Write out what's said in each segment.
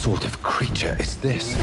sort of creature is this?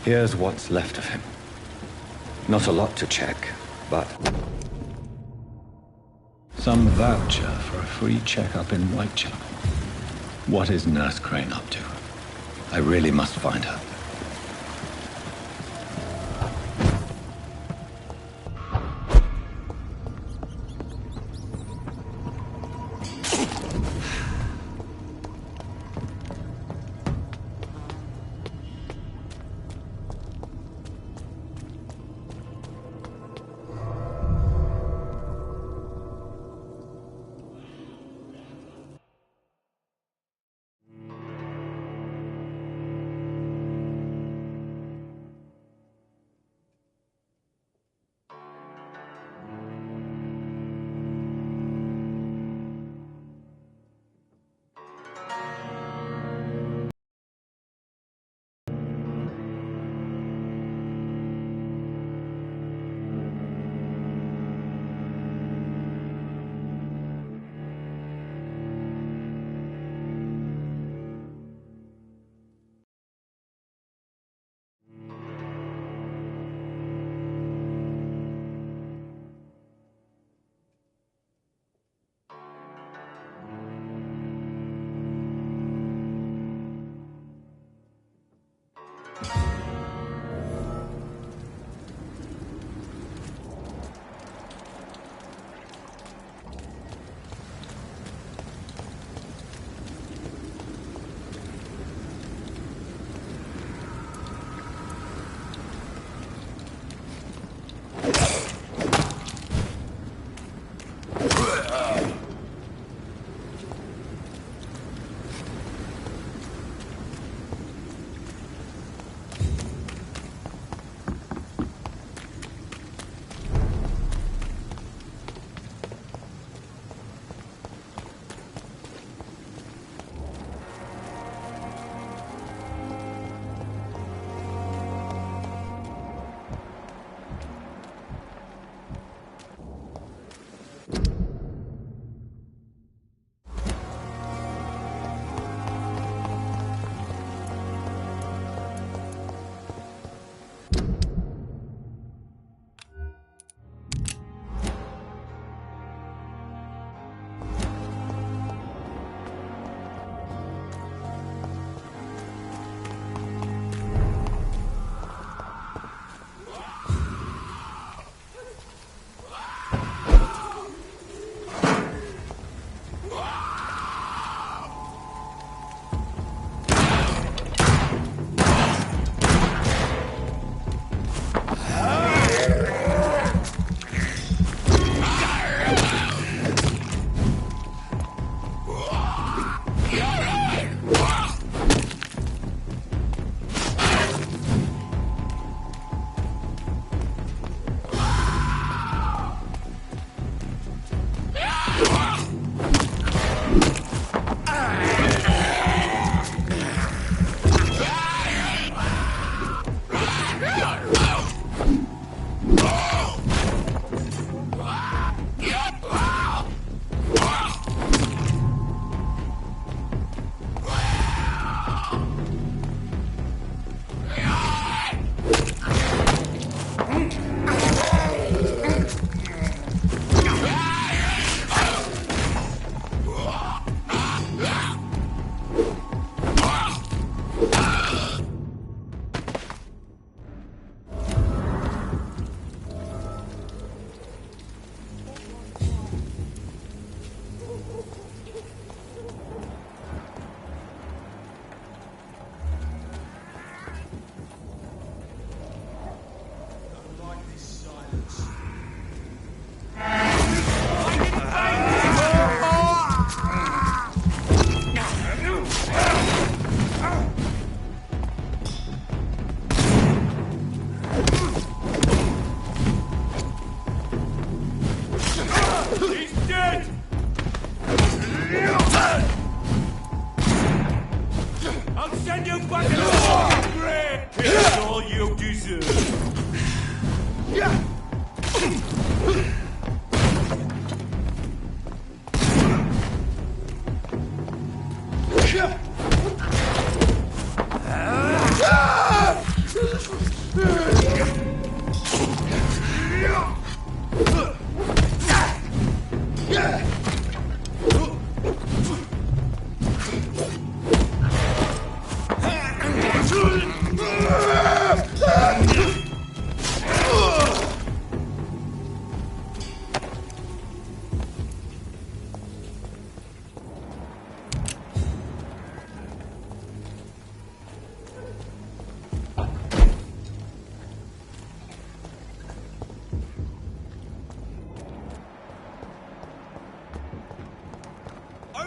Here's what's left of him. Not a lot to check, but some voucher for a free checkup in Whitechapel. What is Nurse Crane up to? I really must find her.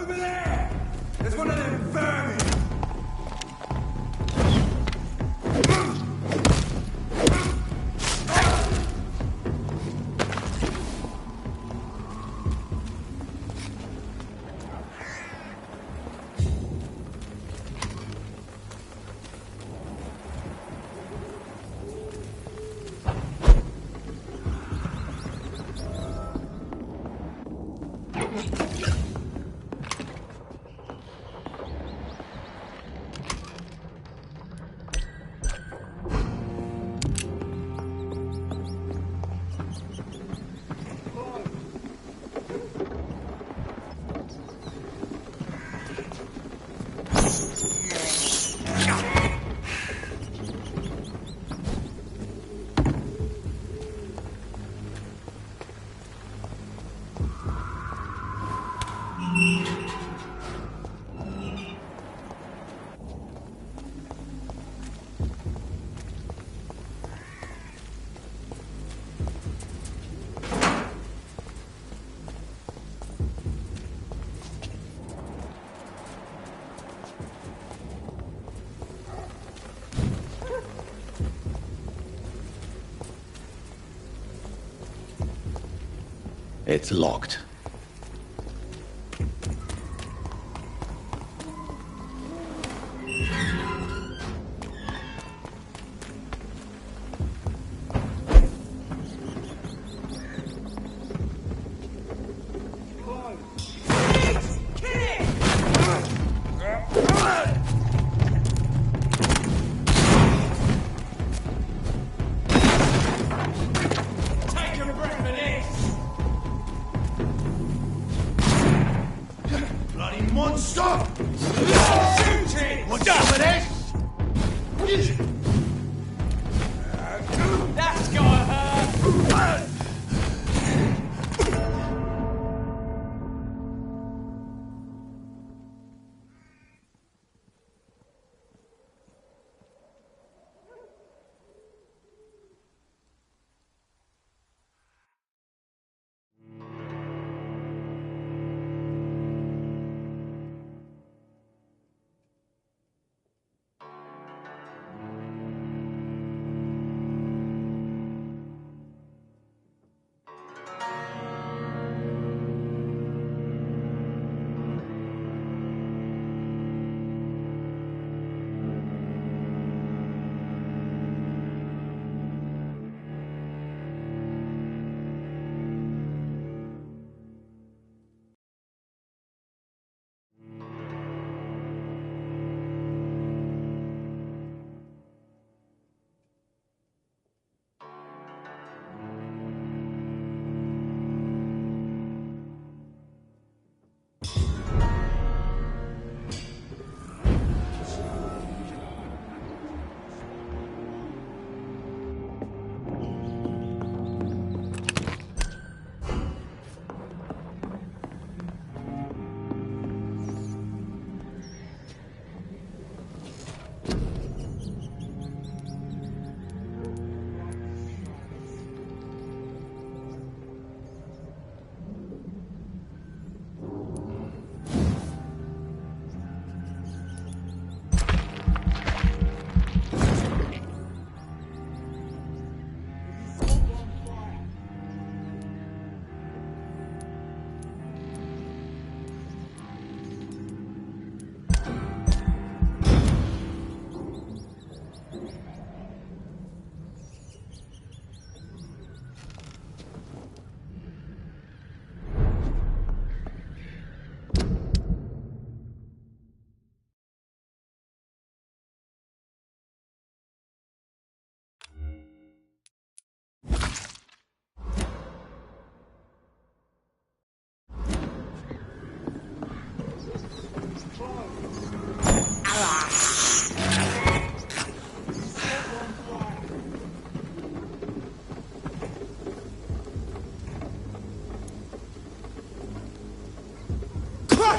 Over there! There's one of them vermin! It's locked. Take a breath of this!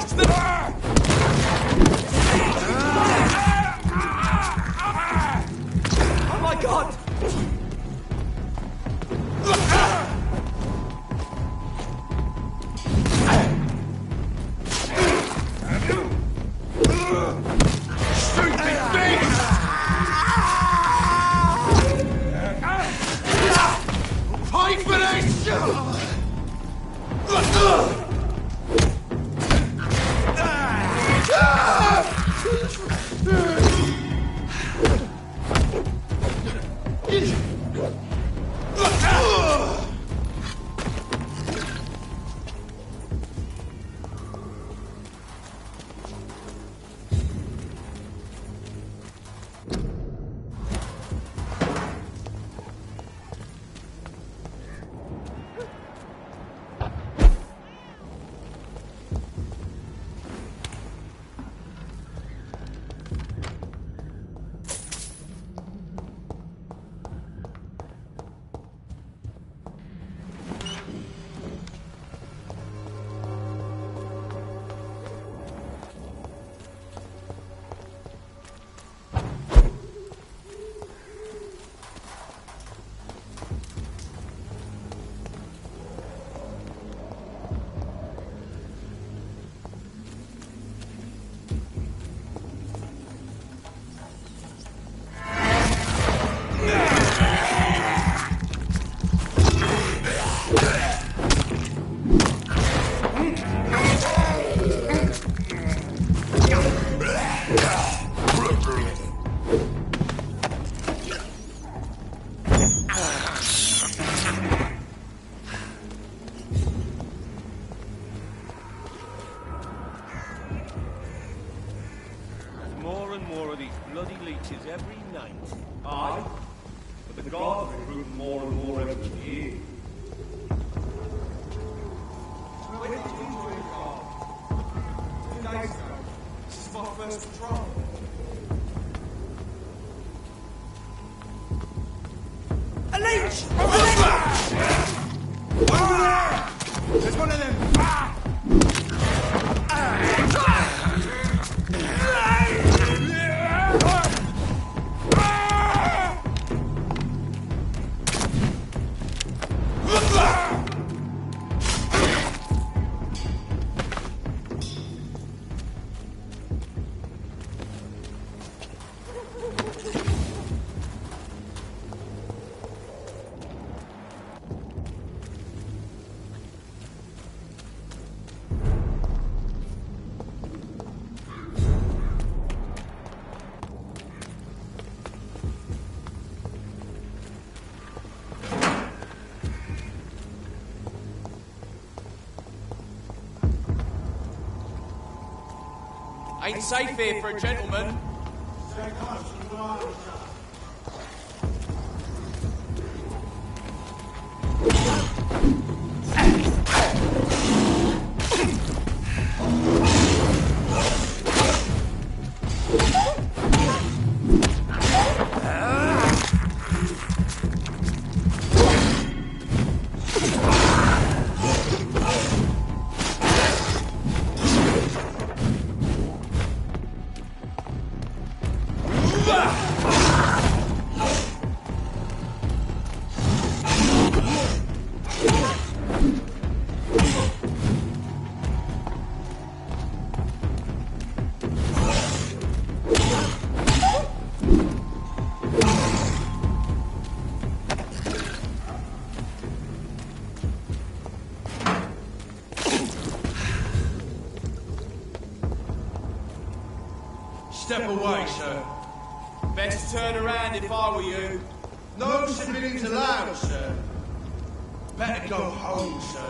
Oh my god! Every night. Aye, but the gods recruit more and more every year. When did you join God? 2 days ago. This is my first patrol. A leech! Over there! There's one of them. Ain't safe here for a gentleman. Step away, sir. Best turn around if I were you. No civilians allowed, sir. Better go home, sir.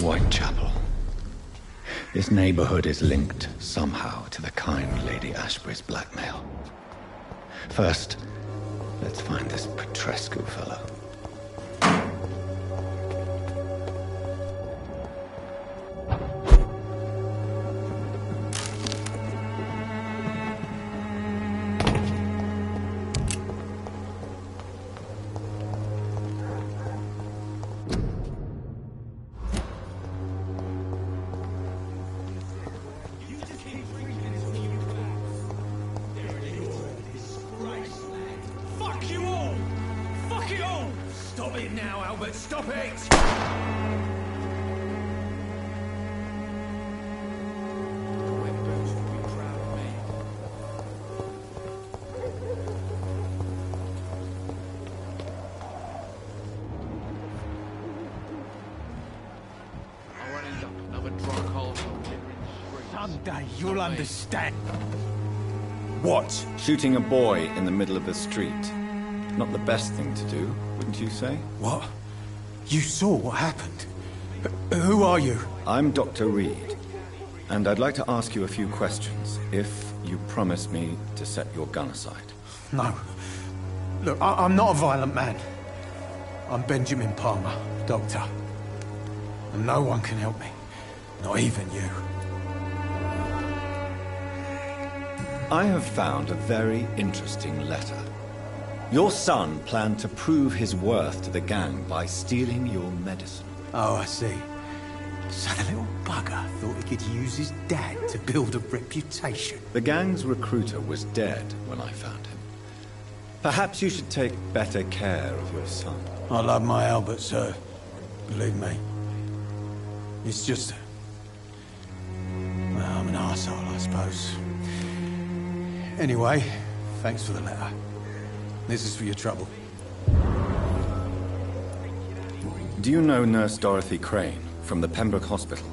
Whitechapel. This neighborhood is linked somehow to the kind Lady Ashbury's blackmail. First, let's find this Petrescu fellow. Stop it now, Albert! Stop it! Someday you'll understand. What? Shooting a boy in the middle of the street. Not the best thing to do, wouldn't you say? What? You saw what happened? Who are you? I'm Dr. Reed, and I'd like to ask you a few questions, if you promise me to set your gun aside. No. Look, I'm not a violent man. I'm Benjamin Palmer, doctor. And no one can help me. Not even you. I have found a very interesting letter. Your son planned to prove his worth to the gang by stealing your medicine. Oh, I see. So the little bugger thought he could use his dad to build a reputation. The gang's recruiter was dead when I found him. Perhaps you should take better care of your son. I love my Albert, sir. Believe me. It's just... well, I'm an arsehole, I suppose. Anyway, thanks for the letter. This is for your trouble. Do you know Nurse Dorothy Crane from the Pembroke Hospital?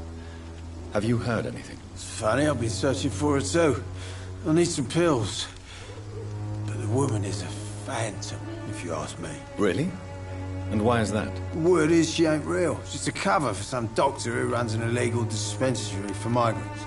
Have you heard anything? It's funny, I've been searching for her too. I need some pills. But the woman is a phantom, if you ask me. Really? And why is that? The word is she ain't real. It's just a cover for some doctor who runs an illegal dispensary for migrants.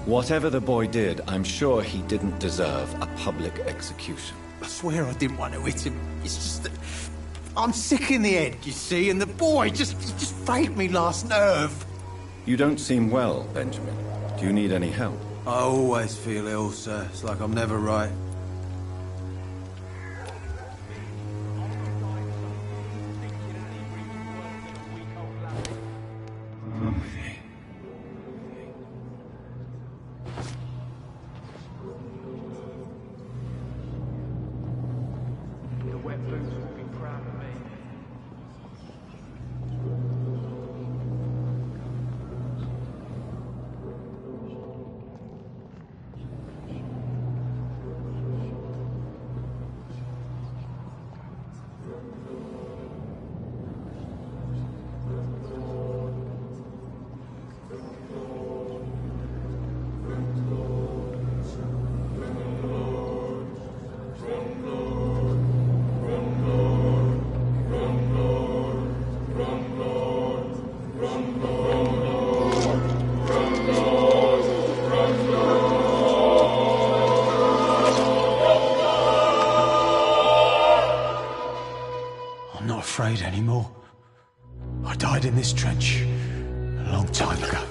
Whatever the boy did, I'm sure he didn't deserve a public execution. I swear I didn't want to hit him. It's just that I'm sick in the head, you see, and the boy just failed me last nerve. You don't seem well, Benjamin. Do you need any help? I always feel ill, sir. It's like I'm never right. afraid anymore. I died in this trench a long time ago.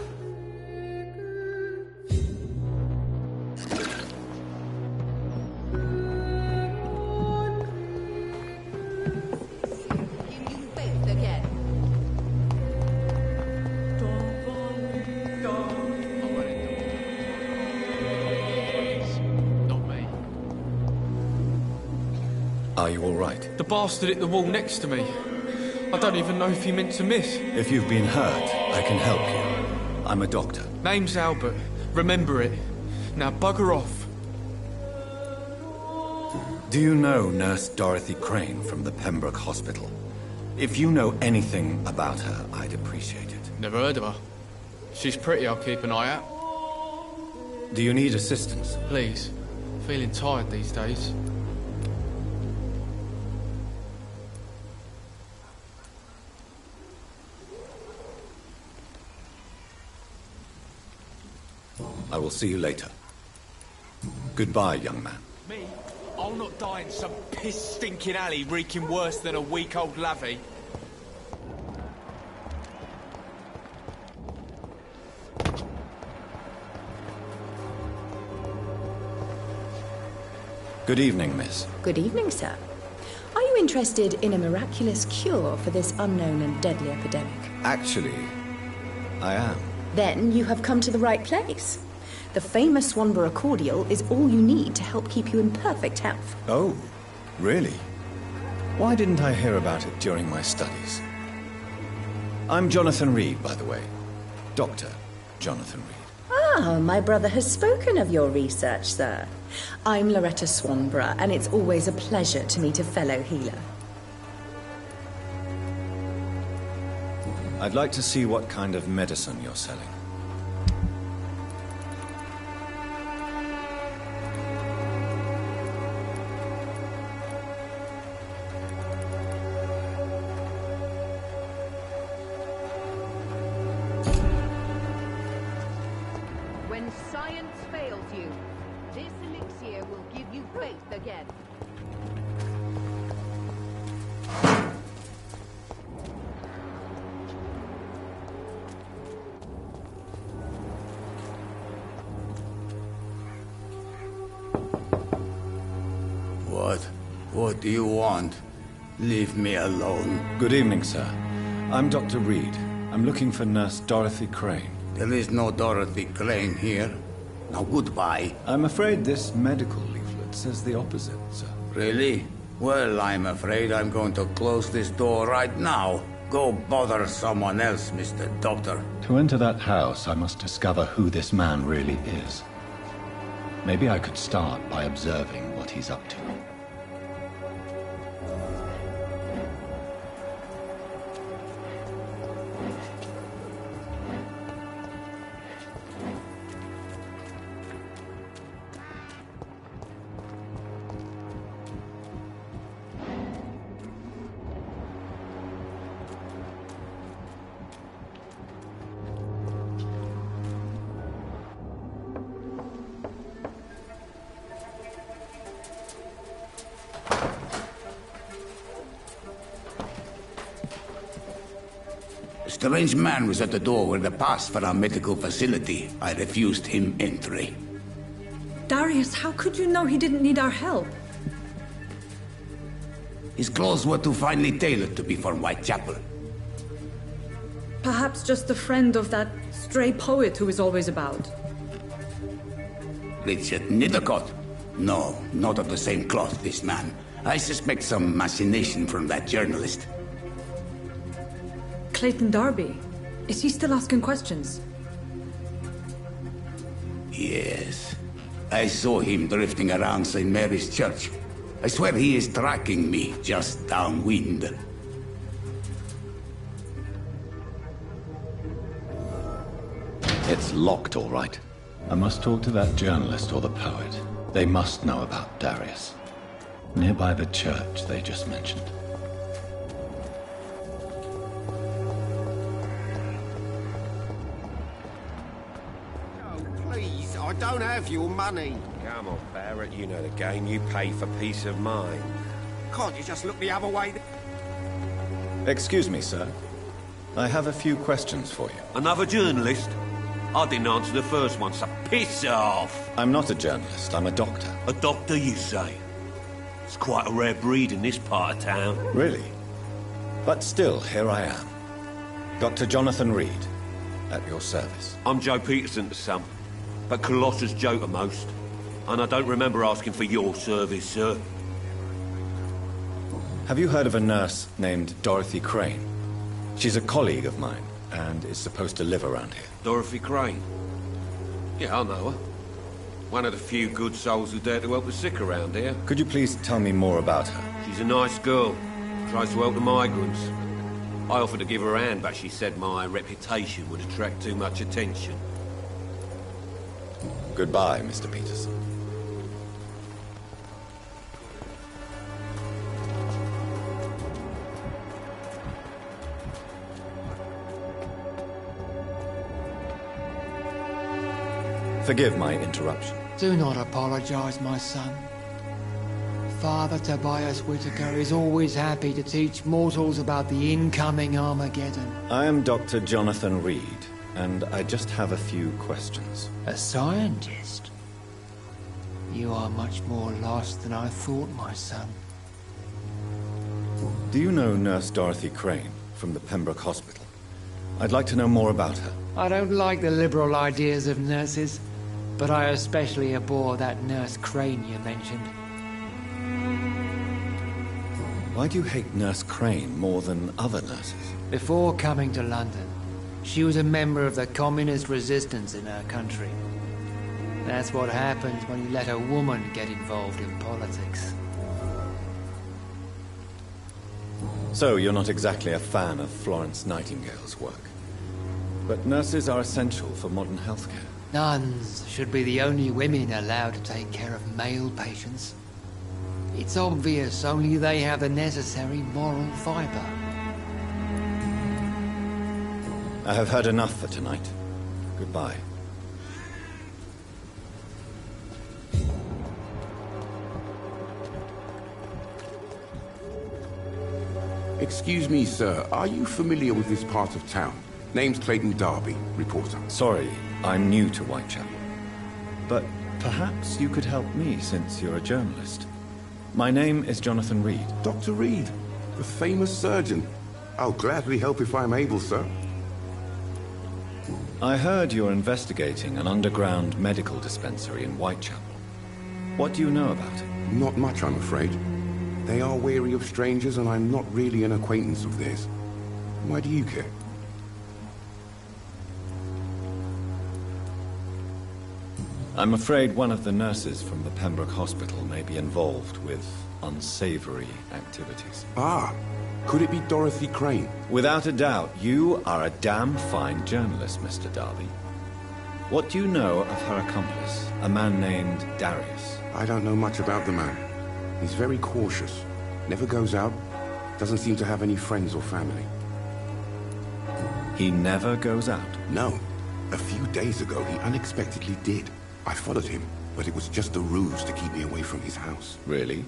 Are you all right? The bastard hit the wall next to me. I don't even know if he meant to miss. If you've been hurt, I can help you. I'm a doctor. Name's Albert. Remember it. Now bugger off. Do you know Nurse Dorothy Crane from the Pembroke Hospital? If you know anything about her, I'd appreciate it. Never heard of her. She's pretty, I'll keep an eye out. Do you need assistance? Please. Feeling tired these days. I will see you later. Goodbye, young man. Me? I'll not die in some piss-stinking alley reeking worse than a week-old lavvy. Good evening, miss. Good evening, sir. Are you interested in a miraculous cure for this unknown and deadly epidemic? Actually, I am. Then you have come to the right place. The famous Swanborough cordial is all you need to help keep you in perfect health. Oh, really? Why didn't I hear about it during my studies? I'm Jonathan Reed, by the way. Dr. Jonathan Reed. Ah, my brother has spoken of your research, sir. I'm Loretta Swanborough, and it's always a pleasure to meet a fellow healer. I'd like to see what kind of medicine you're selling. When science fails you, this elixir will give you faith again. What do you want? Leave me alone. Good evening, sir. I'm Dr. Reed. I'm looking for Nurse Dorothy Crane. There is no Dorothy Crane here. Now goodbye. I'm afraid this medical leaflet says the opposite, sir. Really? Well, I'm afraid I'm going to close this door right now. Go bother someone else, Mr. Doctor. To enter that house, I must discover who this man really is. Maybe I could start by observing what he's up to. A strange man was at the door with a pass for our medical facility. I refused him entry. Darius, how could you know he didn't need our help? His clothes were too finely tailored to be for Whitechapel. Perhaps just a friend of that stray poet who is always about. Richard Nithercott? No, not of the same cloth, this man. I suspect some machination from that journalist. Clayton Darby. Is he still asking questions? Yes. I saw him drifting around St. Mary's Church. I swear he is tracking me just downwind. It's locked, all right. I must talk to that journalist or the poet. They must know about Darius. Nearby the church they just mentioned. Please, I don't have your money. Come on, Barrett, you know the game. You pay for peace of mind. Can't you just look the other way? Excuse me, sir. I have a few questions for you. Another journalist? I didn't answer the first one, so piss off! I'm not a journalist, I'm a doctor. A doctor, you say? It's quite a rare breed in this part of town. Really? But still, here I am. Dr. Jonathan Reed, at your service. I'm Joe Peterson to some, but Colossus Joe to most. And I don't remember asking for your service, sir. Have you heard of a nurse named Dorothy Crane? She's a colleague of mine, and is supposed to live around here. Dorothy Crane? Yeah, I know her. One of the few good souls who dare to help the sick around here. Could you please tell me more about her? She's a nice girl. Tries to help the migrants. I offered to give her a hand, but she said my reputation would attract too much attention. Goodbye, Mr. Peterson. Forgive my interruption. Do not apologize, my son. Father Tobias Whitaker is always happy to teach mortals about the incoming Armageddon. I am Dr. Jonathan Reed, and I just have a few questions. A scientist? You are much more lost than I thought, my son. Do you know Nurse Dorothy Crane from the Pembroke Hospital? I'd like to know more about her. I don't like the liberal ideas of nurses, but I especially abhor that Nurse Crane you mentioned. Why do you hate Nurse Crane more than other nurses? Before coming to London, she was a member of the communist resistance in her country. That's what happens when you let a woman get involved in politics. So, you're not exactly a fan of Florence Nightingale's work. But nurses are essential for modern healthcare. Nuns should be the only women allowed to take care of male patients. It's obvious only they have the necessary moral fiber. I have heard enough for tonight. Goodbye. Excuse me, sir. Are you familiar with this part of town? Name's Clayton Darby, reporter. Sorry, I'm new to Whitechapel. But perhaps you could help me, since you're a journalist. My name is Jonathan Reed. Dr. Reed, the famous surgeon. I'll gladly help if I'm able, sir. I heard you're investigating an underground medical dispensary in Whitechapel. What do you know about it? Not much, I'm afraid. They are wary of strangers, and I'm not really an acquaintance of theirs. Why do you care? I'm afraid one of the nurses from the Pembroke Hospital may be involved with unsavory activities. Ah, could it be Dorothy Crane? Without a doubt, you are a damn fine journalist, Mr. Darby. What do you know of her accomplice, a man named Darius? I don't know much about the man. He's very cautious. Never goes out. Doesn't seem to have any friends or family. He never goes out? No. A few days ago, he unexpectedly did. I followed him, but it was just a ruse to keep me away from his house. Really?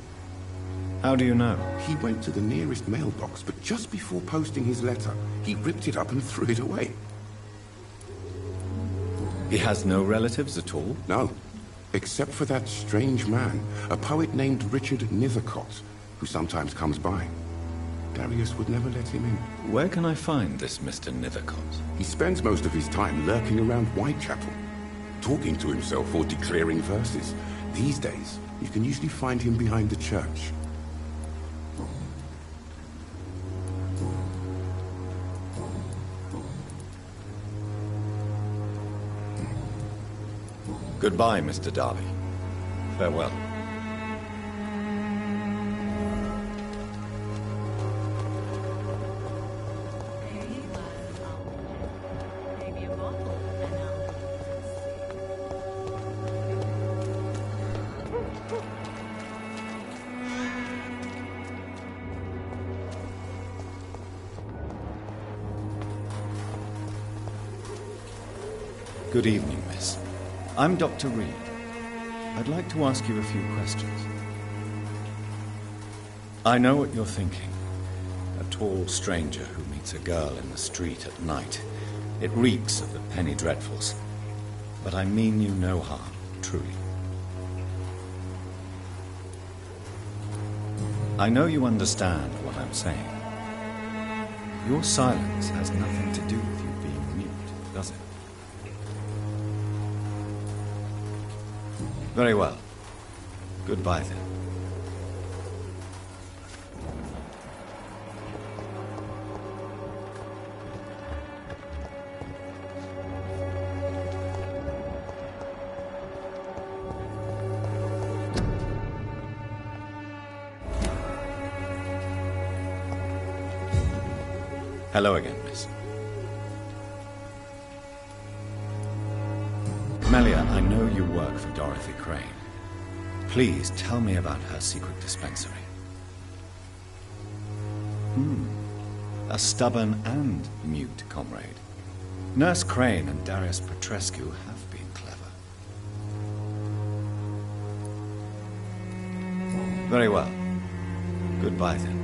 How do you know? He went to the nearest mailbox, but just before posting his letter, he ripped it up and threw it away. He has no relatives at all? No. Except for that strange man, a poet named Richard Nethercott, who sometimes comes by. Darius would never let him in. Where can I find this Mr. Nethercott? He spends most of his time lurking around Whitechapel, talking to himself or declaring verses. These days, you can usually find him behind the church. Goodbye, Mr. Darby. Farewell. Good evening, miss. I'm Dr. Reed. I'd like to ask you a few questions. I know what you're thinking. A tall stranger who meets a girl in the street at night. It reeks of the penny dreadfuls. But I mean you no harm, truly. I know you understand what I'm saying. Your silence has nothing to do with you being mute, does it? Very well. Goodbye then. Hello again, miss. Melia, I know you work for Dorothy Crane. Please tell me about her secret dispensary. A stubborn and mute comrade. Nurse Crane and Darius Petrescu have been clever. Very well. Goodbye then.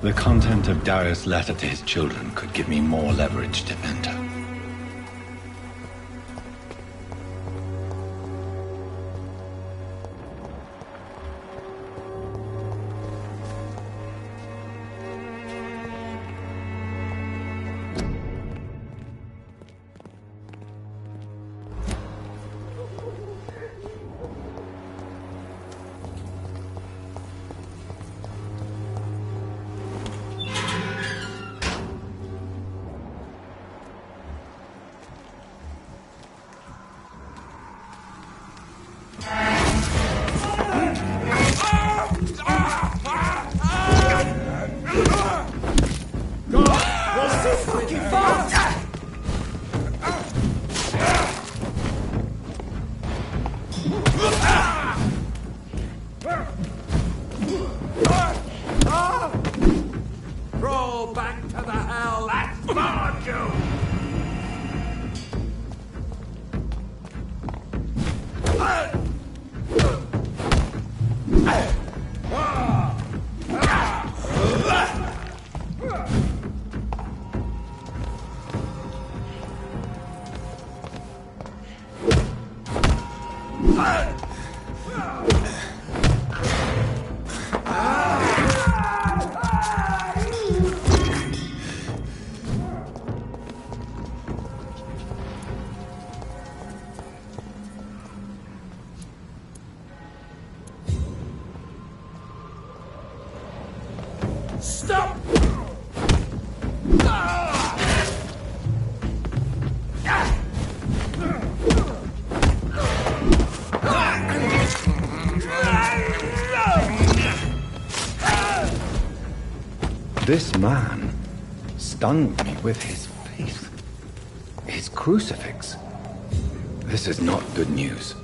The content of Darius' letter to his children could give me more leverage to enter. Roll back to the hell that spawned you! Stop! This man stunned me with his faith. His crucifix. This is not good news.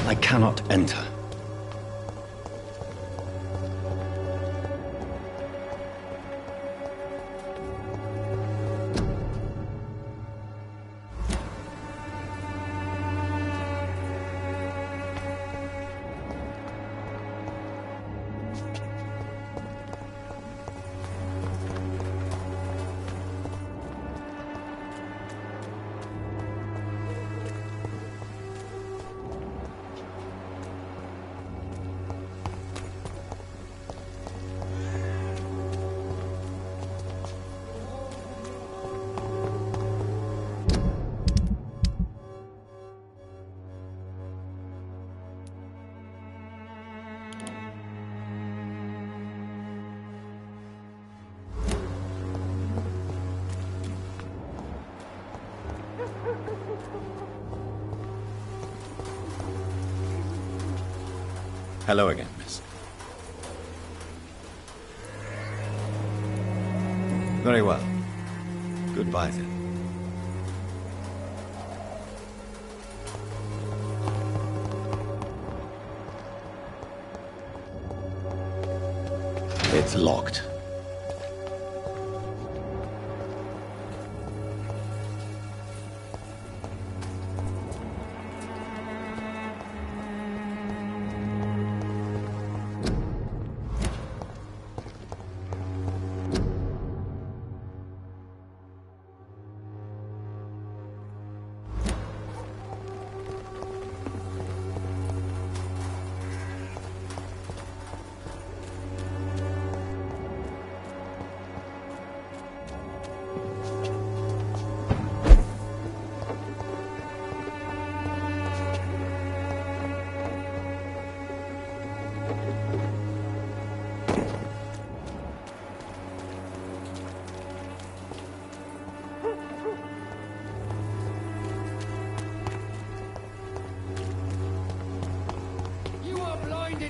I cannot enter. Hello again, miss. Very well. Goodbye, then. It's locked.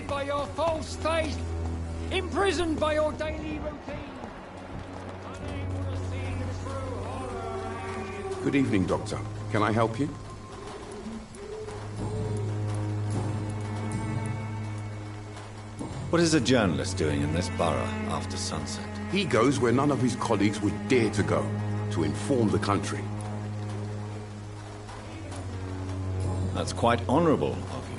By your false faith, imprisoned by your daily routine, unable to see the true horror around you. Good evening, Doctor. Can I help you? What is a journalist doing in this borough after sunset? He goes where none of his colleagues would dare to go, to inform the country. That's quite honorable of you.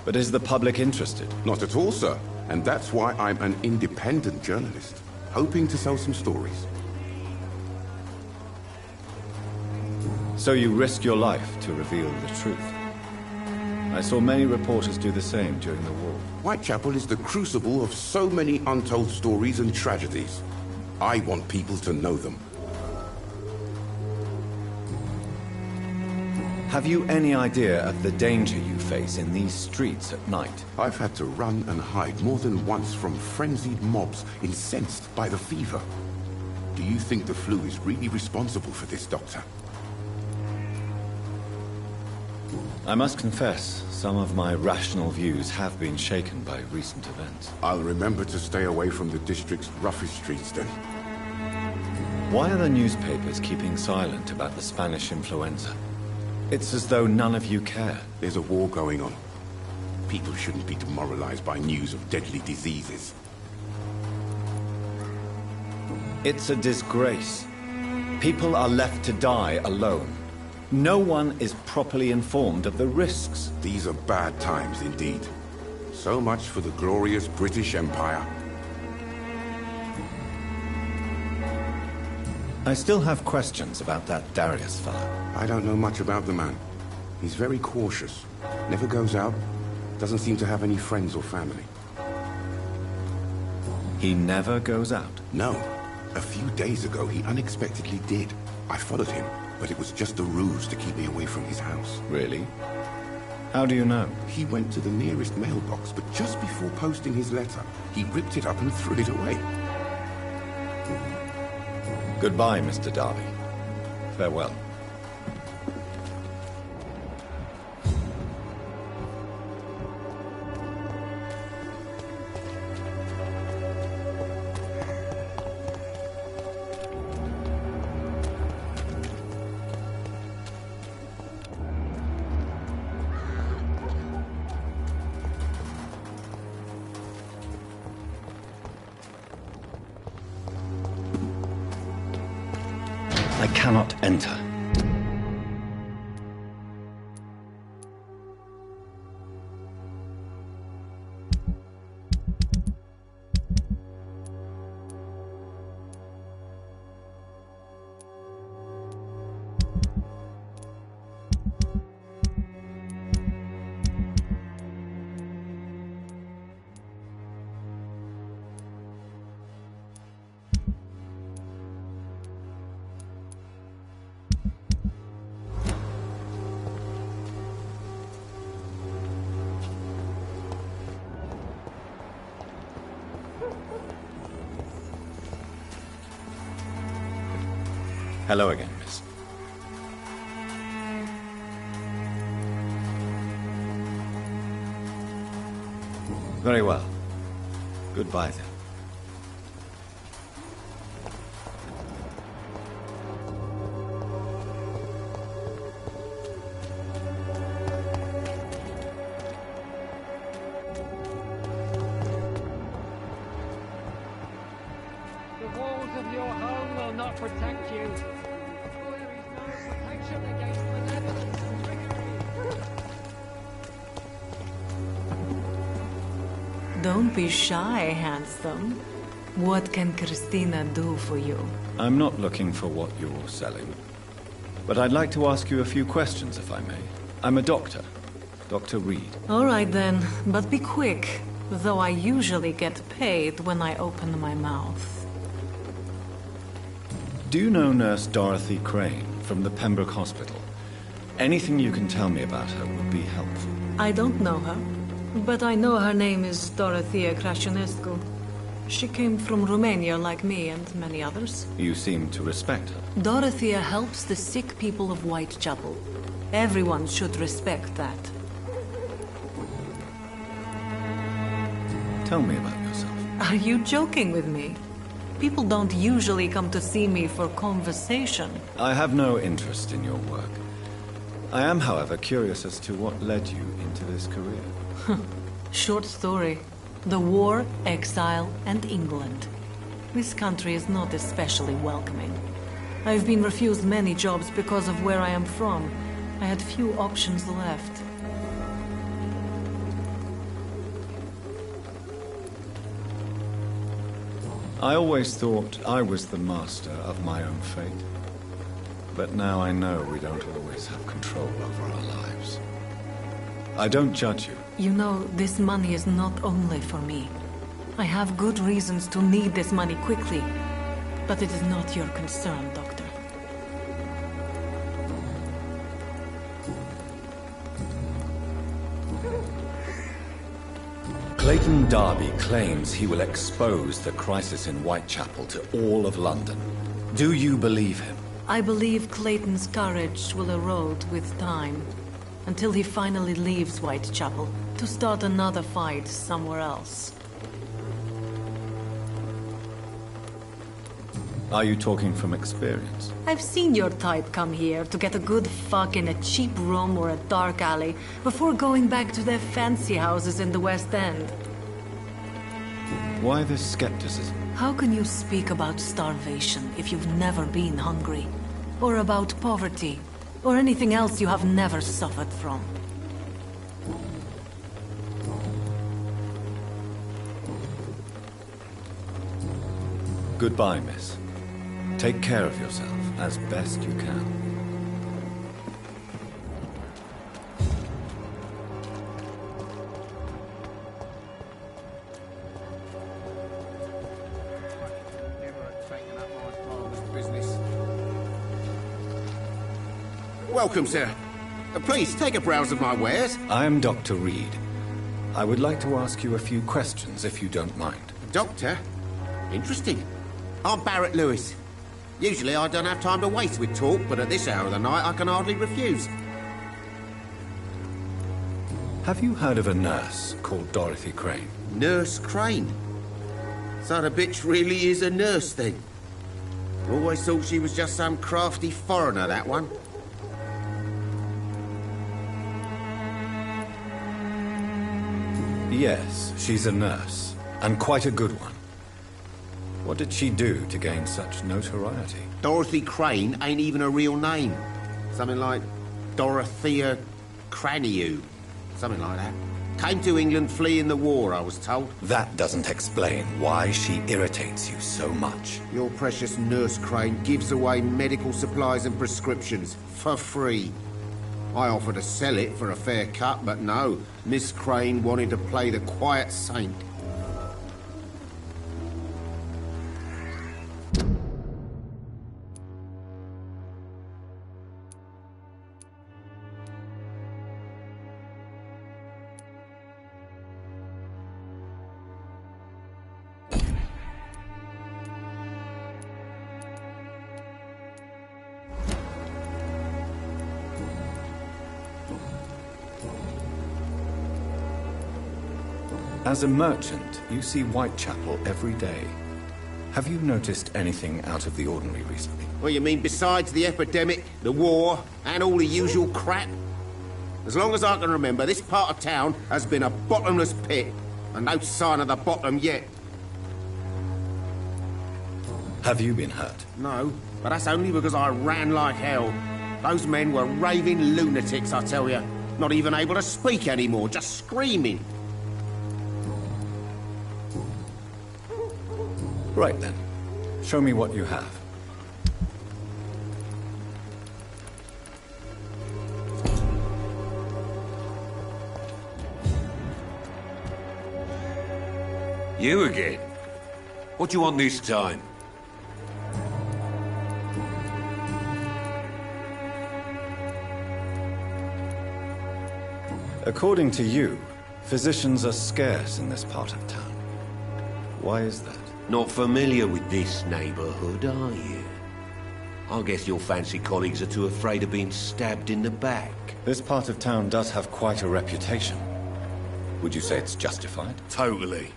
But is the public interested? Not at all, sir. And that's why I'm an independent journalist, hoping to sell some stories. So you risk your life to reveal the truth. I saw many reporters do the same during the war. Whitechapel is the crucible of so many untold stories and tragedies. I want people to know them. Have you any idea of the danger you face in these streets at night? I've had to run and hide more than once from frenzied mobs incensed by the fever. Do you think the flu is really responsible for this, Doctor? I must confess, some of my rational views have been shaken by recent events. I'll remember to stay away from the district's roughest streets then. Why are the newspapers keeping silent about the Spanish influenza? It's as though none of you care. There's a war going on. People shouldn't be demoralized by news of deadly diseases. It's a disgrace. People are left to die alone. No one is properly informed of the risks. These are bad times indeed. So much for the glorious British Empire. I still have questions about that Darius fellow. I don't know much about the man. He's very cautious. Never goes out. Doesn't seem to have any friends or family. He never goes out? No. A few days ago, he unexpectedly did. I followed him, but it was just a ruse to keep me away from his house. Really? How do you know? He went to the nearest mailbox, but just before posting his letter, he ripped it up and threw it away. Goodbye, Mr. Darby. Farewell. I cannot enter. Hello again, miss. Very well. Goodbye, then. The walls of your home will not protect you. For there is no protection against malevolence and trickery. Don't be shy, handsome. What can Christina do for you? I'm not looking for what you're selling. But I'd like to ask you a few questions, if I may. I'm a doctor. Dr. Reed. All right then, but be quick. Though I usually get paid when I open my mouth. Do you know Nurse Dorothy Crane from the Pembroke Hospital? Anything you can tell me about her would be helpful. I don't know her, but I know her name is Dorothea Crasionescu. She came from Romania like me and many others. You seem to respect her. Dorothea helps the sick people of Whitechapel. Everyone should respect that. Tell me about yourself. Are you joking with me? People don't usually come to see me for conversation. I have no interest in your work. I am, however, curious as to what led you into this career. Short story. The war, exile, and England. This country is not especially welcoming. I've been refused many jobs because of where I am from. I had few options left. I always thought I was the master of my own fate. But now I know we don't always have control over our lives. I don't judge you. You know, this money is not only for me. I have good reasons to need this money quickly. But it is not your concern, Doctor. Clayton Darby claims he will expose the crisis in Whitechapel to all of London. Do you believe him? I believe Clayton's courage will erode with time, until he finally leaves Whitechapel to start another fight somewhere else. Are you talking from experience? I've seen your type come here to get a good fuck in a cheap room or a dark alley before going back to their fancy houses in the West End. Why this skepticism? How can you speak about starvation if you've never been hungry? Or about poverty? Or anything else you have never suffered from? Goodbye, miss. Take care of yourself as best you can. Welcome, sir. Please, take a browse of my wares. I am Dr. Reed. I would like to ask you a few questions, if you don't mind. Doctor? Interesting. I'm Barrett Lewis. Usually I don't have time to waste with talk, but at this hour of the night I can hardly refuse. Have you heard of a nurse called Dorothy Crane? Nurse Crane? So the bitch really is a nurse, then? Always thought she was just some crafty foreigner, that one. Yes, she's a nurse, and quite a good one. What did she do to gain such notoriety? Dorothy Crane ain't even a real name. Something like Dorothea Craniu. Something like that. Came to England fleeing the war, I was told. That doesn't explain why she irritates you so much. Your precious Nurse Crane gives away medical supplies and prescriptions for free. I offered to sell it for a fair cut, but no. Miss Crane wanted to play the quiet saint. As a merchant, you see Whitechapel every day. Have you noticed anything out of the ordinary recently? Well, you mean besides the epidemic, the war, and all the usual crap? As long as I can remember, this part of town has been a bottomless pit, and no sign of the bottom yet. Have you been hurt? No, but that's only because I ran like hell. Those men were raving lunatics, I tell you. Not even able to speak anymore, just screaming. Right then. Show me what you have. You again? What do you want this time? According to you, physicians are scarce in this part of town. Why is that? Not familiar with this neighborhood, are you? I guess your fancy colleagues are too afraid of being stabbed in the back. This part of town does have quite a reputation. Would you say it's justified? Totally.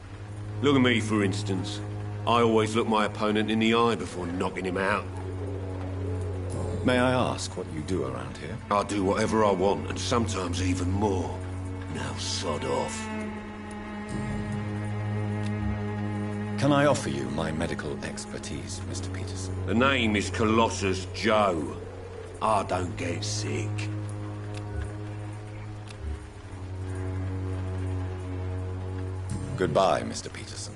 Look at me, for instance. I always look my opponent in the eye before knocking him out. May I ask what you do around here? I do whatever I want, and sometimes even more. Now sod off. Can I offer you my medical expertise, Mr. Peterson? The name is Colossus Joe. I don't get sick. Goodbye, Mr. Peterson.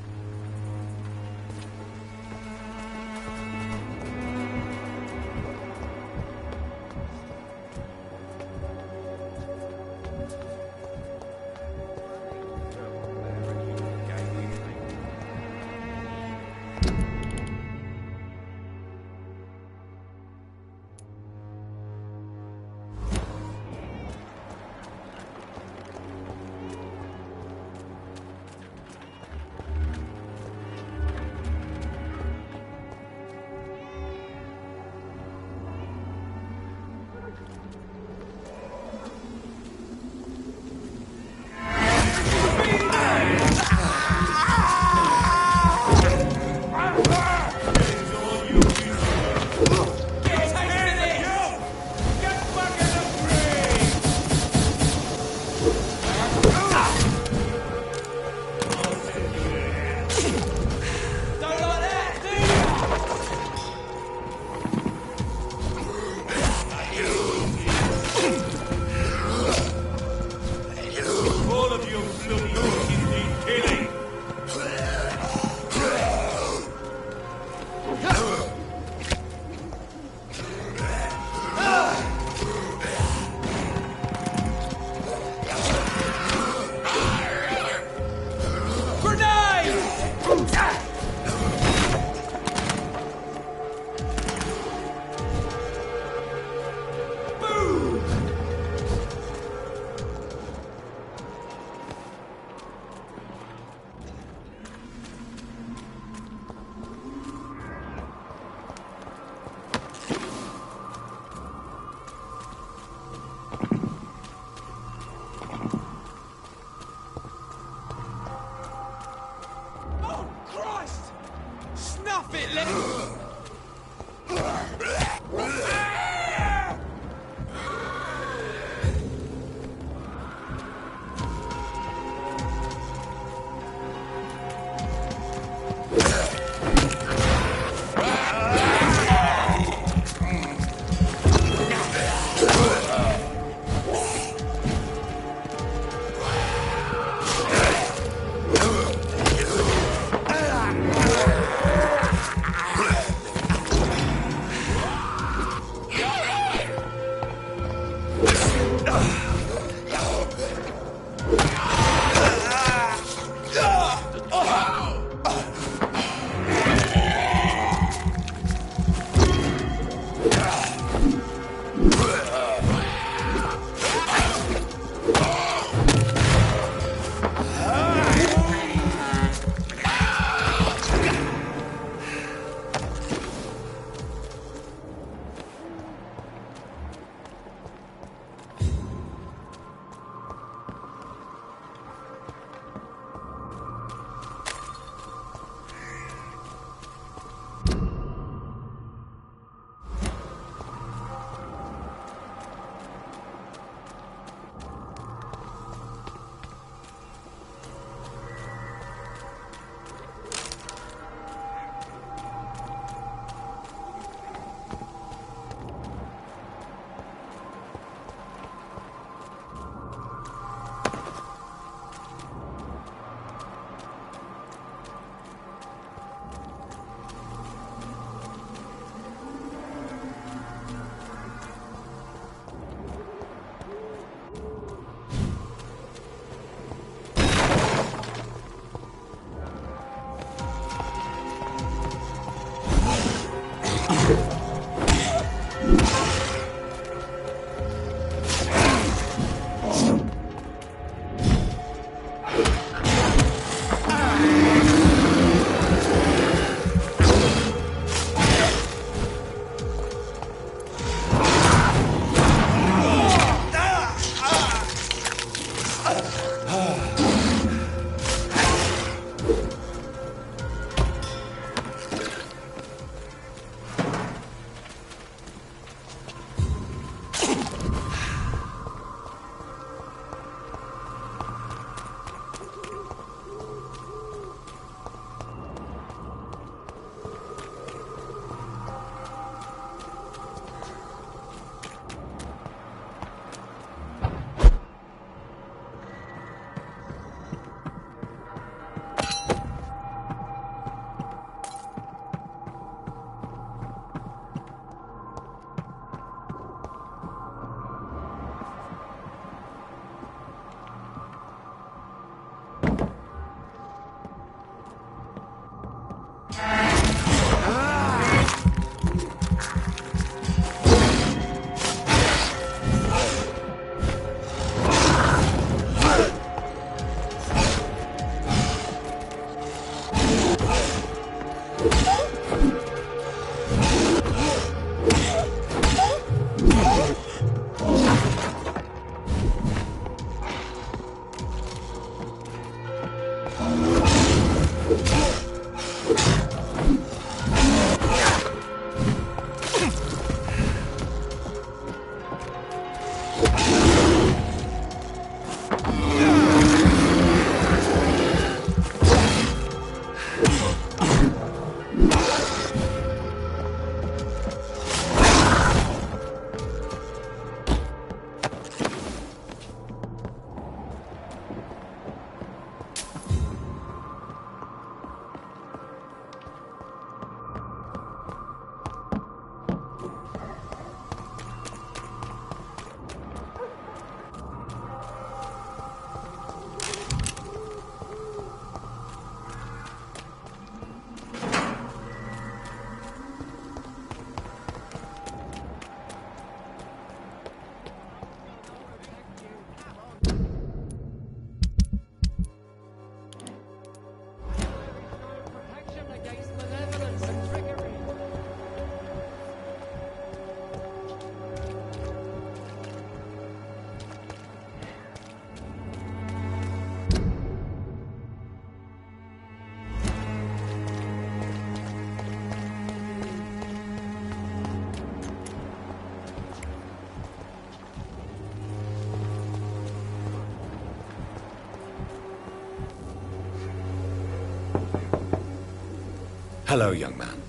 Hello, young man.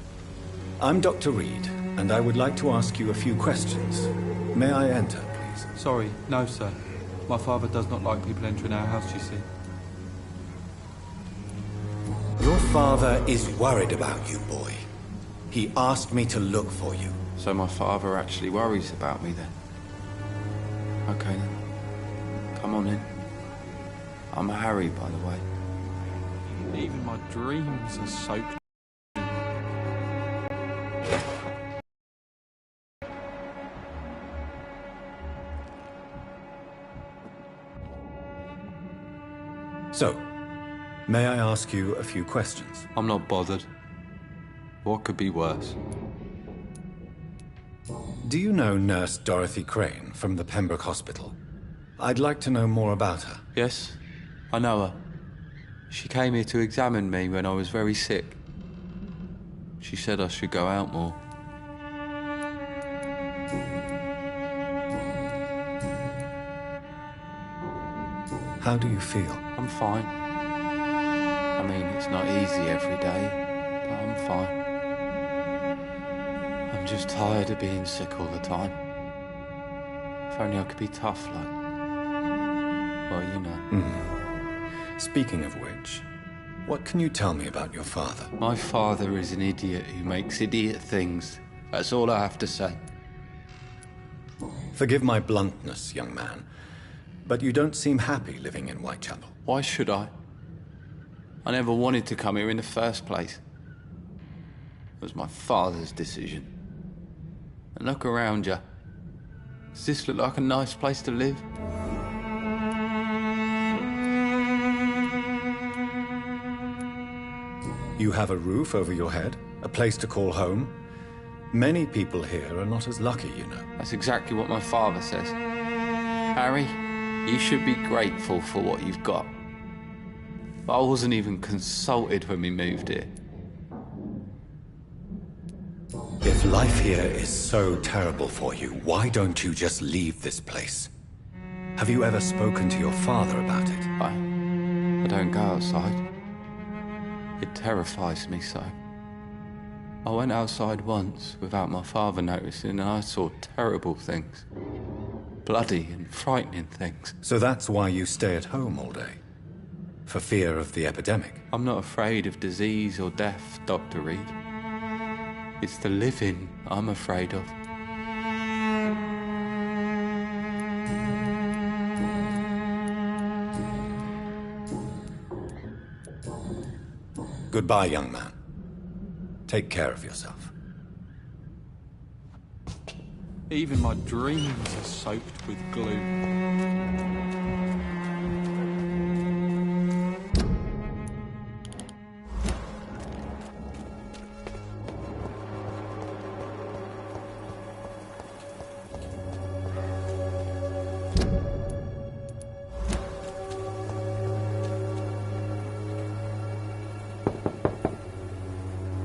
I'm Dr. Reed, and I would like to ask you a few questions. May I enter, please? Sorry, no, sir. My father does not like people entering our house, you see. Your father is worried about you, boy. He asked me to look for you. So my father actually worries about me, then? Okay, then. Come on in. I'm Harry, by the way. Even my dreams are soaked. So, may I ask you a few questions? I'm not bothered. What could be worse? Do you know Nurse Dorothy Crane from the Pembroke Hospital? I'd like to know more about her. Yes, I know her. She came here to examine me when I was very sick. She said I should go out more. How do you feel? I'm fine. I mean, it's not easy every day, but I'm fine. I'm just tired of being sick all the time. If only I could be tough like... well, you know. Speaking of which, what can you tell me about your father? My father is an idiot who makes idiot things. That's all I have to say. Forgive my bluntness, young man, but you don't seem happy living in Whitechapel. Why should I? I never wanted to come here in the first place. It was my father's decision. And look around you. Does this look like a nice place to live? You have a roof over your head, a place to call home. Many people here are not as lucky, you know. That's exactly what my father says. Harry, you should be grateful for what you've got. But I wasn't even consulted when we moved here. If life here is so terrible for you, why don't you just leave this place? Have you ever spoken to your father about it? I don't go outside. It terrifies me so. I went outside once without my father noticing and I saw terrible things. Bloody and frightening things. So that's why you stay at home all day? For fear of the epidemic? I'm not afraid of disease or death, Dr. Reed. It's the living I'm afraid of. Goodbye, young man. Take care of yourself. Even my dreams are soaked with glue.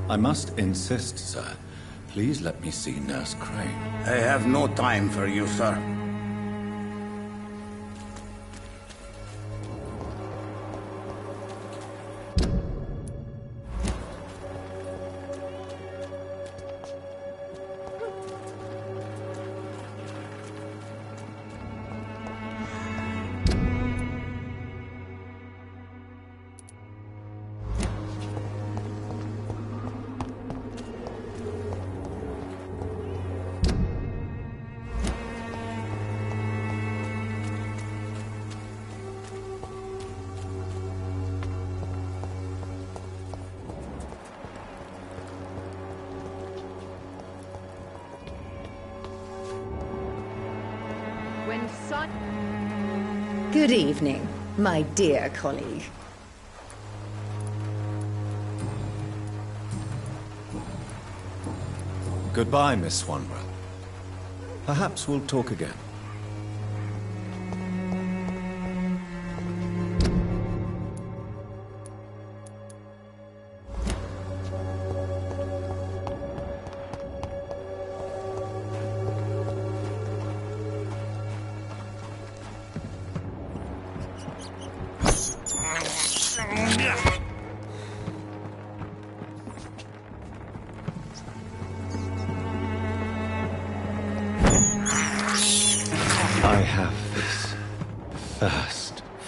I must insist, sir. Please let me see Nurse Crane. I have no time for you, sir. Good evening, my dear colleague. Goodbye, Miss Swanborough. Perhaps we'll talk again.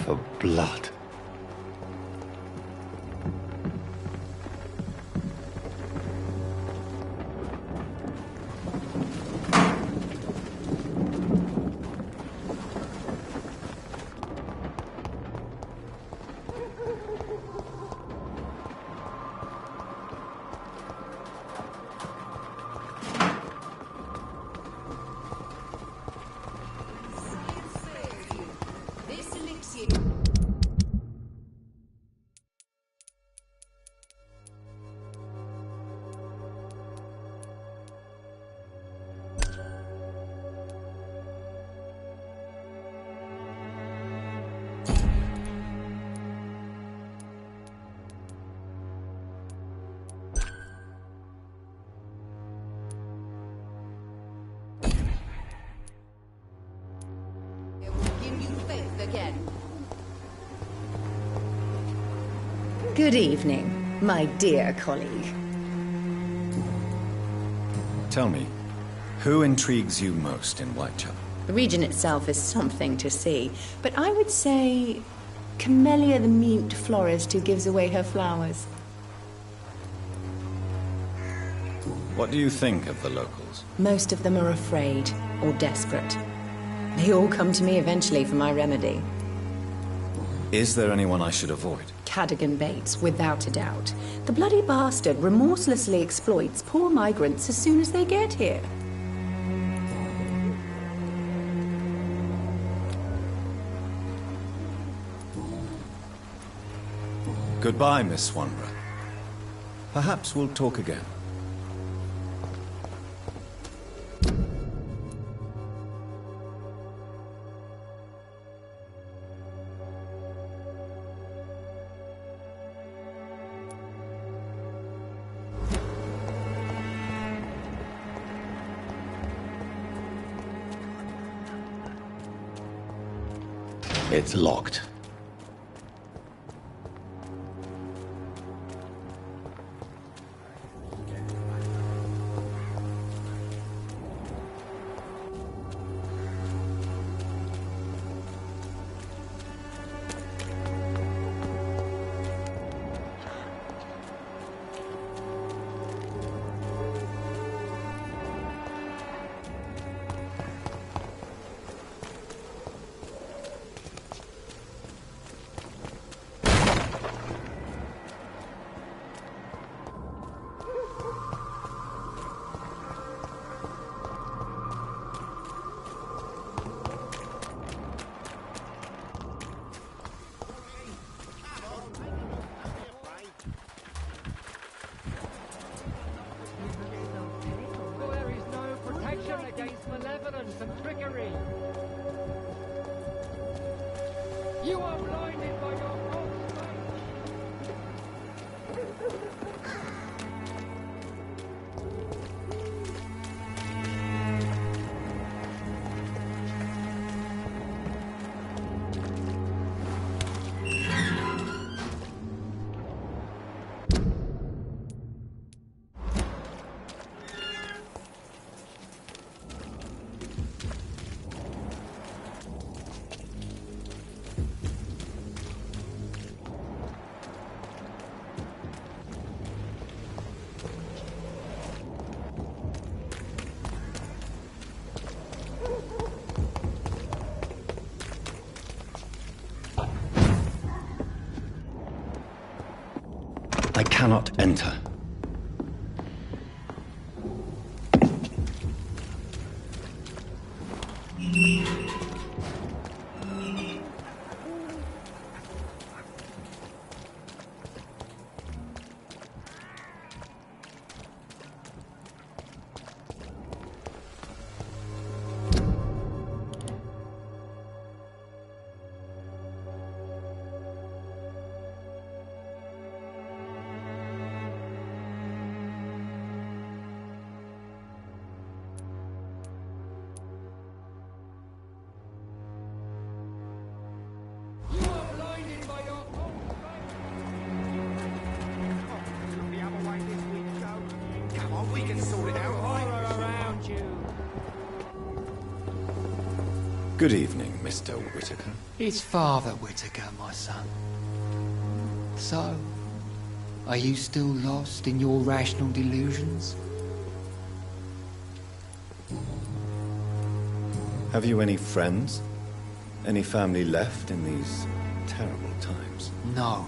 for blood. Good evening, my dear colleague. Tell me, who intrigues you most in Whitechapel? The region itself is something to see, but I would say Camellia the mute florist who gives away her flowers. What do you think of the locals? Most of them are afraid or desperate. They all come to me eventually for my remedy. Is there anyone I should avoid? Cadogan Bates, without a doubt. The bloody bastard remorselessly exploits poor migrants as soon as they get here. Goodbye, Miss Swanborough. Perhaps we'll talk again. It's locked. You are blinded by your I cannot enter. Good evening, Mr. Whitaker. It's Father Whitaker, my son. So, are you still lost in your rational delusions? Have you any friends? Any family left in these terrible times? No.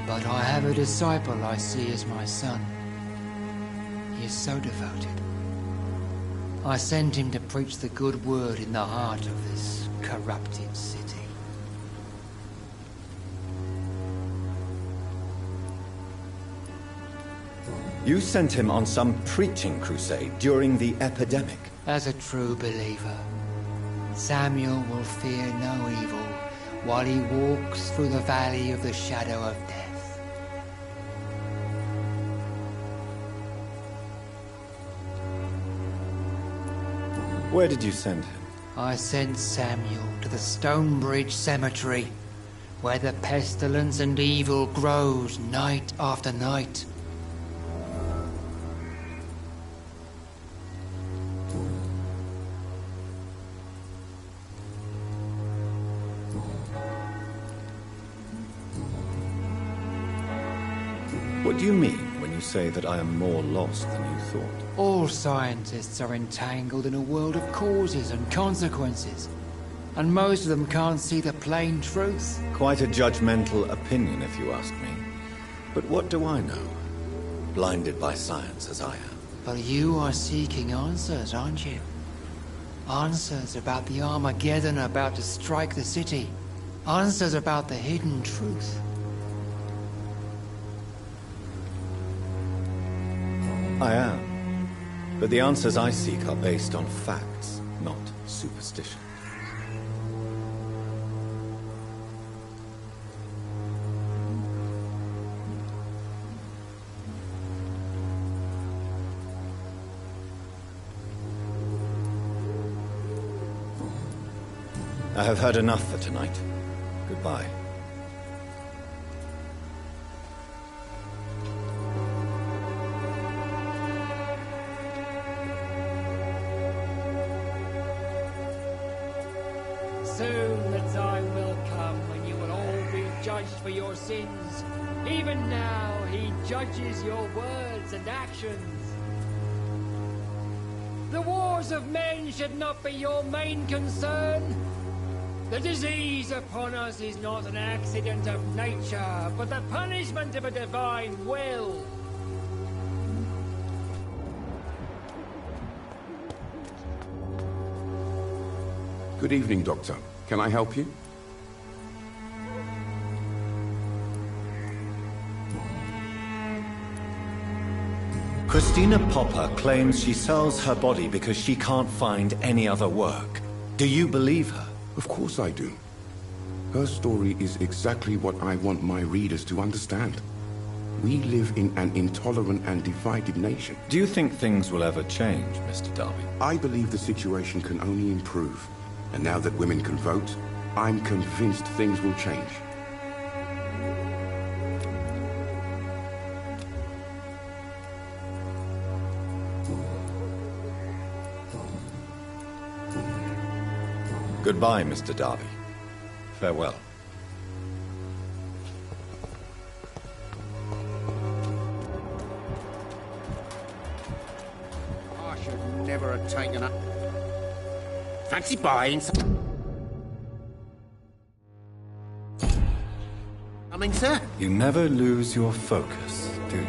But I have a disciple I see as my son. He is so devoted. I sent him to preach the good word in the heart of this corrupted city. You sent him on some preaching crusade during the epidemic. As a true believer, Samuel will fear no evil while he walks through the valley of the shadow of death. Where did you send him? I sent Samuel to the Stonebridge Cemetery, where the pestilence and evil grows night after night. What do you mean when you say that I am more lost than you thought? All scientists are entangled in a world of causes and consequences, and most of them can't see the plain truth. Quite a judgmental opinion, if you ask me. But what do I know? Blinded by science as I am. But you are seeking answers, aren't you? Answers about the Armageddon about to strike the city. Answers about the hidden truth. I am. But the answers I seek are based on facts, not superstition. I have heard enough for tonight. Goodbye. Soon the time will come when you will all be judged for your sins. Even now, he judges your words and actions. The wars of men should not be your main concern. The disease upon us is not an accident of nature, but the punishment of a divine will. Good evening, Doctor. Can I help you? Christina Popper claims she sells her body because she can't find any other work. Do you believe her? Of course I do. Her story is exactly what I want my readers to understand. We live in an intolerant and divided nation. Do you think things will ever change, Mr. Darby? I believe the situation can only improve. And now that women can vote, I'm convinced things will change. Goodbye, Mr. Darby. Farewell. I should never have taken up. Fancy buying some. Coming, sir? You never lose your focus, do you?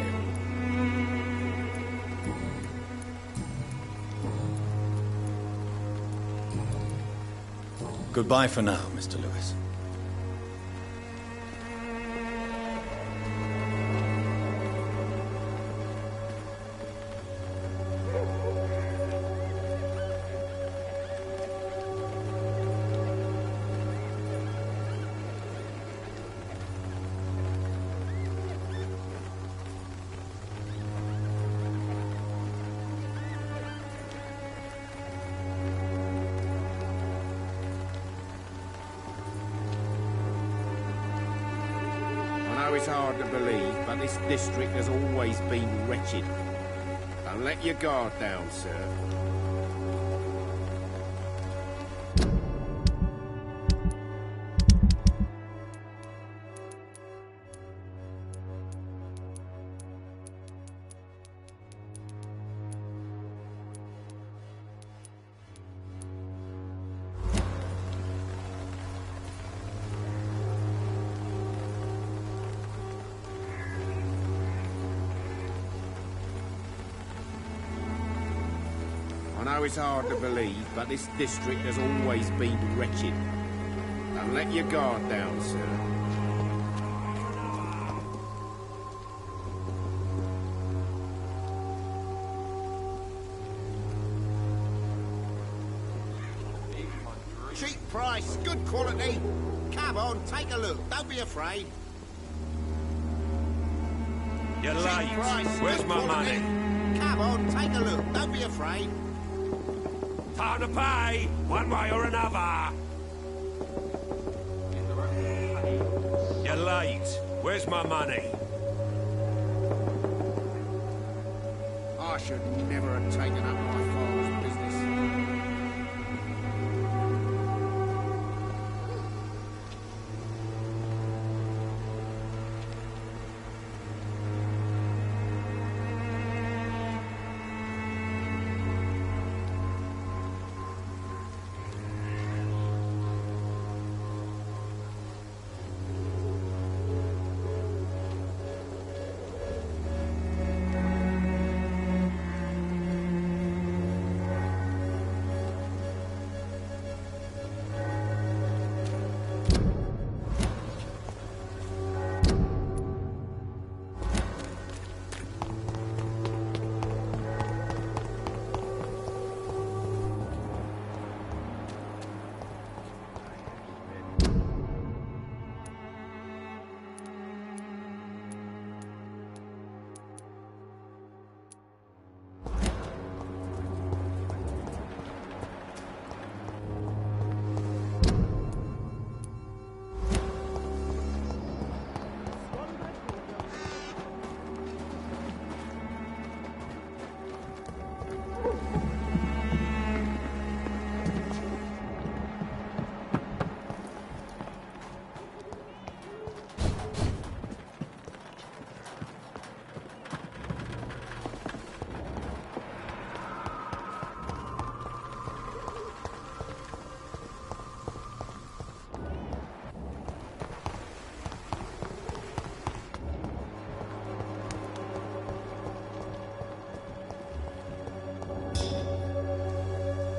Goodbye for now, Mr. Lewis. It's hard to believe, but this district has always been wretched. Don't let your guard down, sir. know it's hard to believe, but this district has always been wretched. Don't let your guard down, sir. Cheap price, good quality. Come on, take a look. Don't be afraid. You're Cheap late. price, Where's good my quality. money? Come on, take a look. Don't be afraid. Time to pay, one way or another. You're late. Where's my money? I should never have taken up my father's business.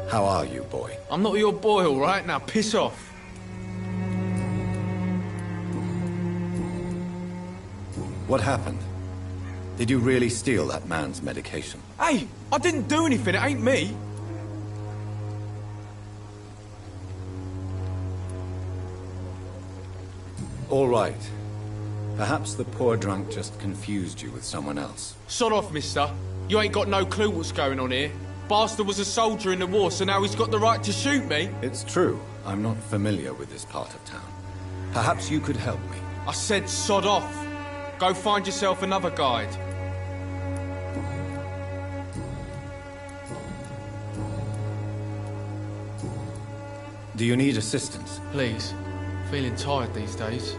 How are you, boy? I'm not your boy, all right? Now piss off. What happened? Did you really steal that man's medication? Hey, I didn't do anything. It ain't me. All right. Perhaps the poor drunk just confused you with someone else. Sod off, mister. You ain't got no clue what's going on here. Bastard was a soldier in the war, so now he's got the right to shoot me. It's true. I'm not familiar with this part of town. Perhaps you could help me. I said sod off. Go find yourself another guide. Do you need assistance? Please. Feeling tired these days.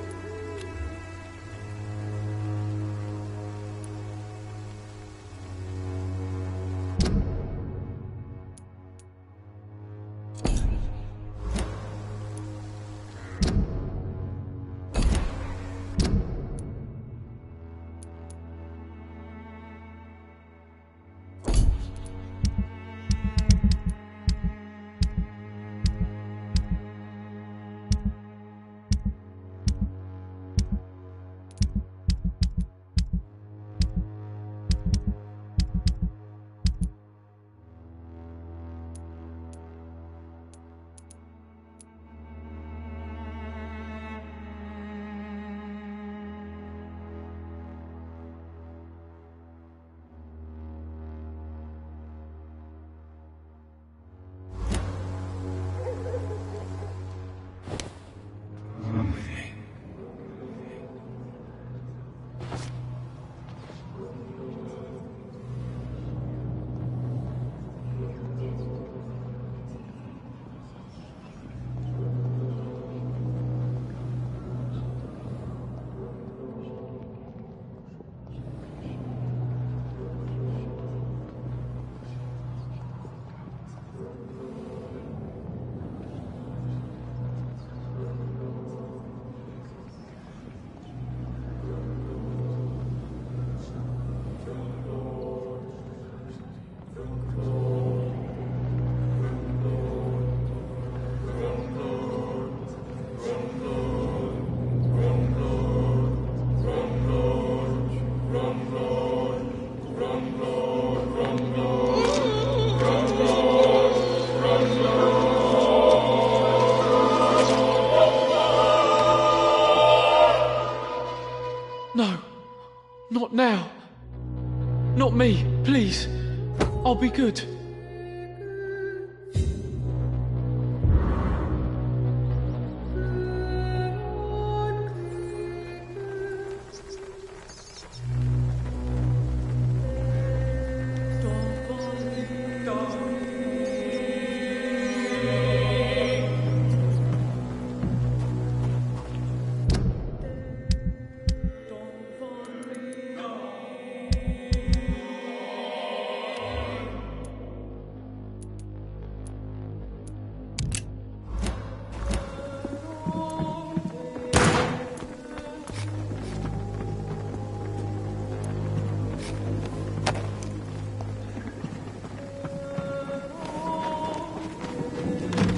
Not now. Not me, please. I'll be good.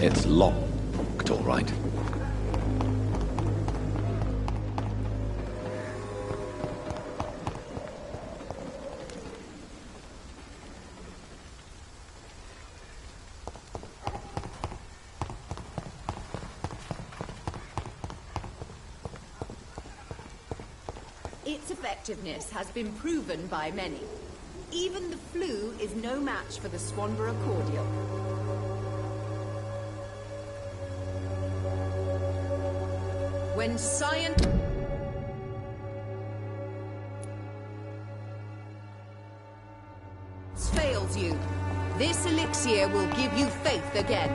It's locked, all right. Its effectiveness has been proven by many. Even the flu is no match for the Swanborough cordial. When science fails you, this elixir will give you faith again.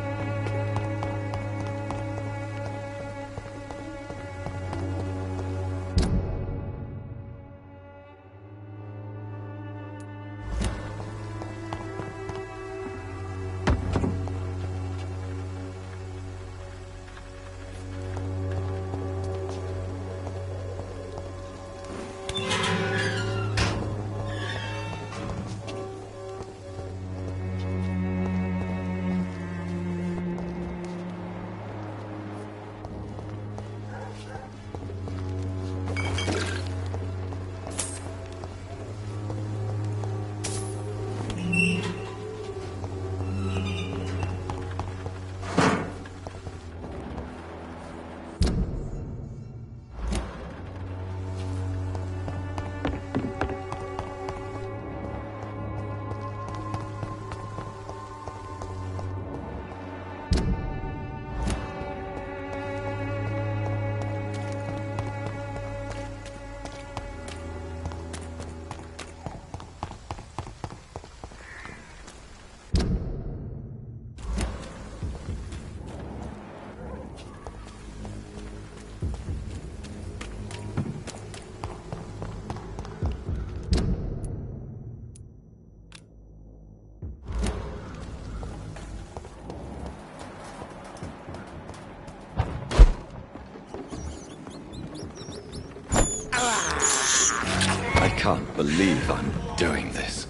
I can't believe I'm doing this.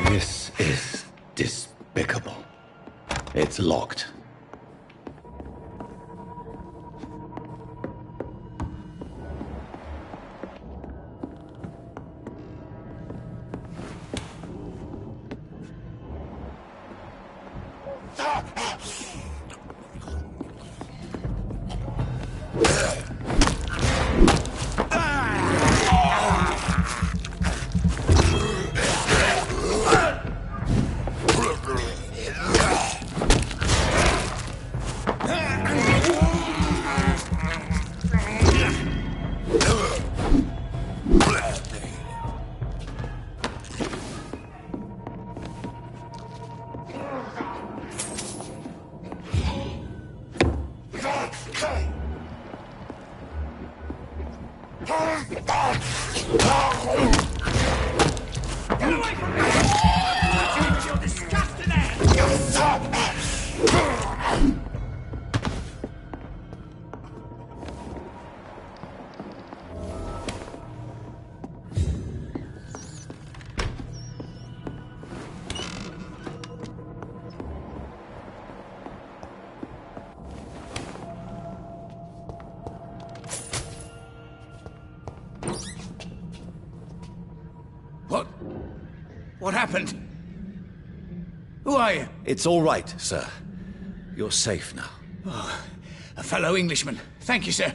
This is despicable. It's locked. What happened? Who are you? It's all right, sir. You're safe now. Oh, a fellow Englishman. Thank you, sir.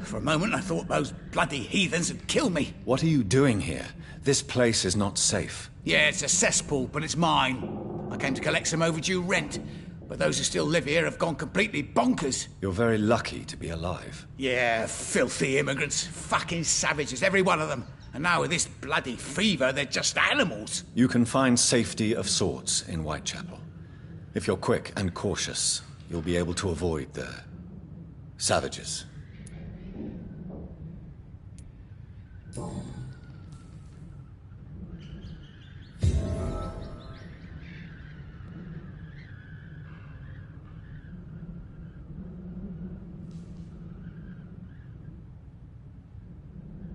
For a moment, I thought those bloody heathens had killed me. What are you doing here? This place is not safe. Yeah, it's a cesspool, but it's mine. I came to collect some overdue rent, but those who still live here have gone completely bonkers. You're very lucky to be alive. Yeah, filthy immigrants. Fucking savages, every one of them. And now with this bloody fever, they're just animals. You can find safety of sorts in Whitechapel. If you're quick and cautious, you'll be able to avoid the savages.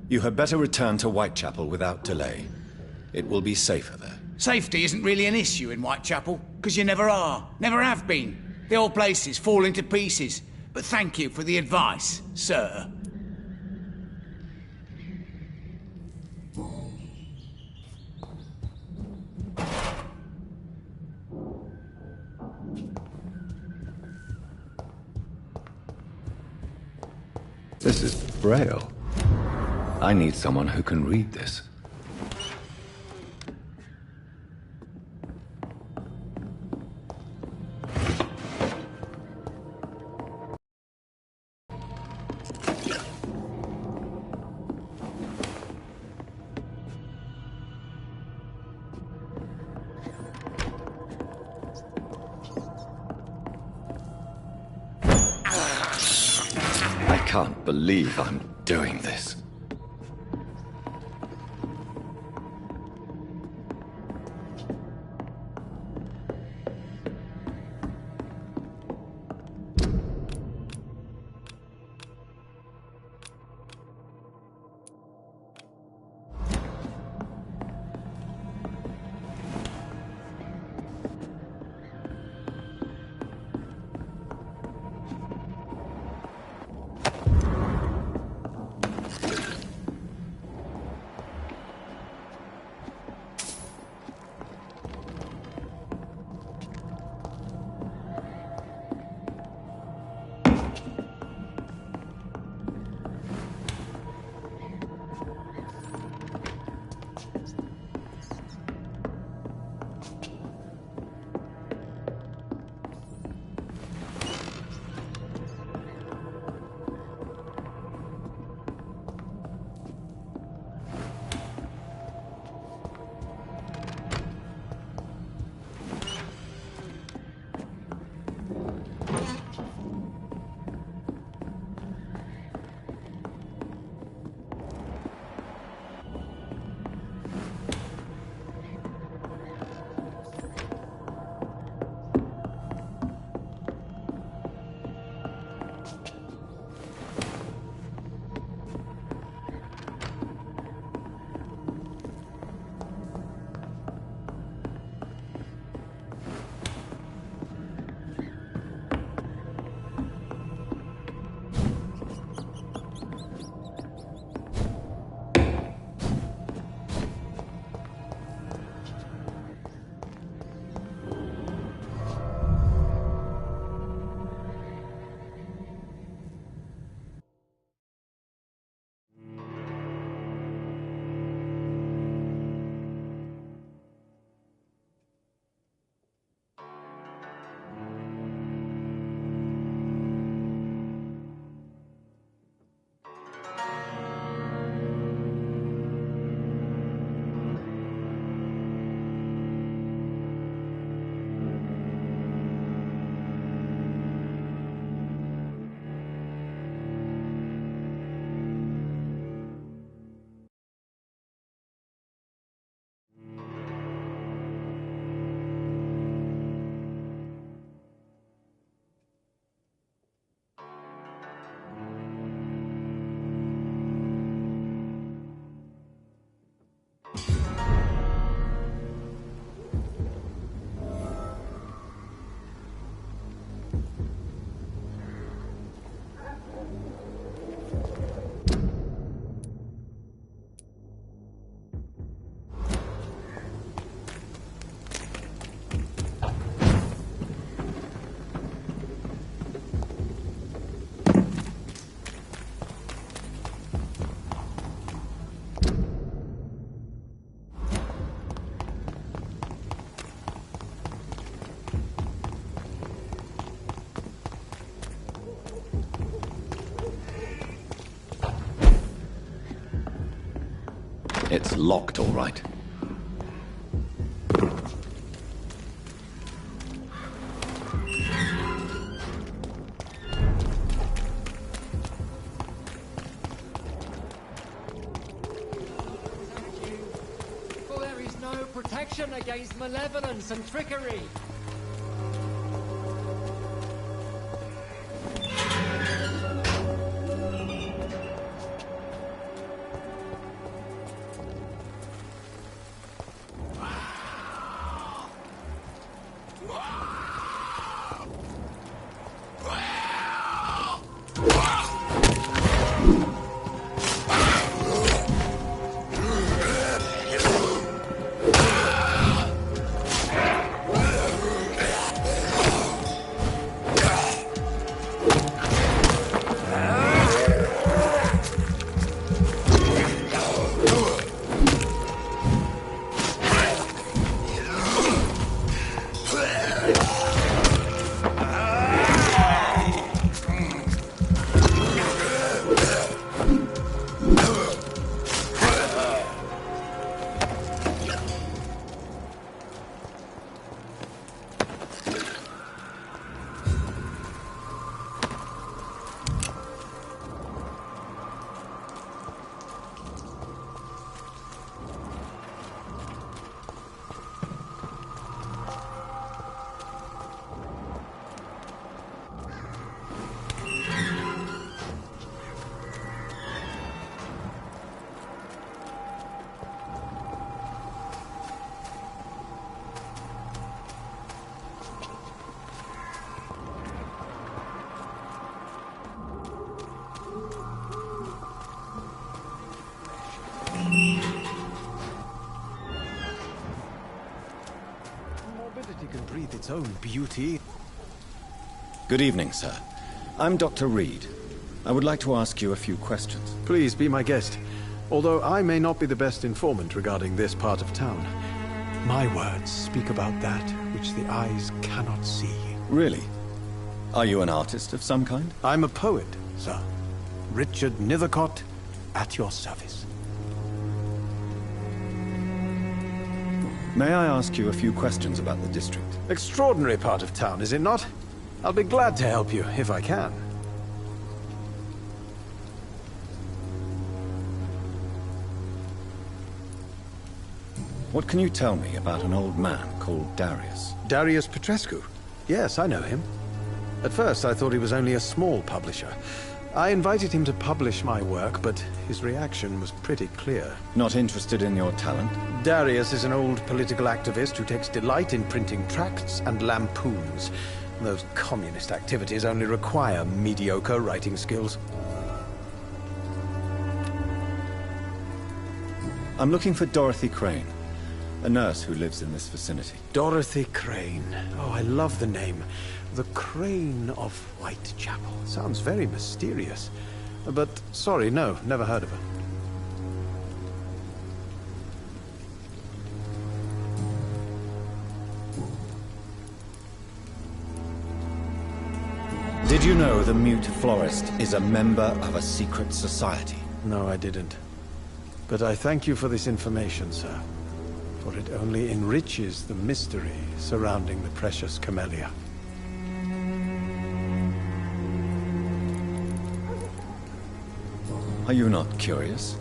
You had better return to Whitechapel without delay. It will be safer there. Safety isn't really an issue in Whitechapel, because you never are. Never have been. The old place is falling to pieces. But thank you for the advice, sir. This is Braille. I need someone who can read this. I can't believe I'm doing this. It's locked, all right. For there is no protection against malevolence and trickery. Morbidity can breathe its own beauty. Good evening, sir. I'm Dr. Reed. I would like to ask you a few questions. Please be my guest. Although I may not be the best informant regarding this part of town, my words speak about that which the eyes cannot see. Really? Are you an artist of some kind? I'm a poet, sir. Richard Nethercott, at your service. May I ask you a few questions about the district? Extraordinary part of town, is it not? I'll be glad to help you, if I can. What can you tell me about an old man called Darius? Darius Petrescu? Yes, I know him. At first, I thought he was only a small publisher. I invited him to publish my work, but his reaction was pretty clear. Not interested in your talent? Darius is an old political activist who takes delight in printing tracts and lampoons. Those communist activities only require mediocre writing skills. I'm looking for Dorothy Crane, a nurse who lives in this vicinity. Dorothy Crane. Oh, I love the name. The Crane of Whitechapel. Sounds very mysterious. But, sorry, no, never heard of her. Did you know the Mute Florist is a member of a secret society? No, I didn't. But I thank you for this information, sir. For it only enriches the mystery surrounding the precious camellia. Are you not curious?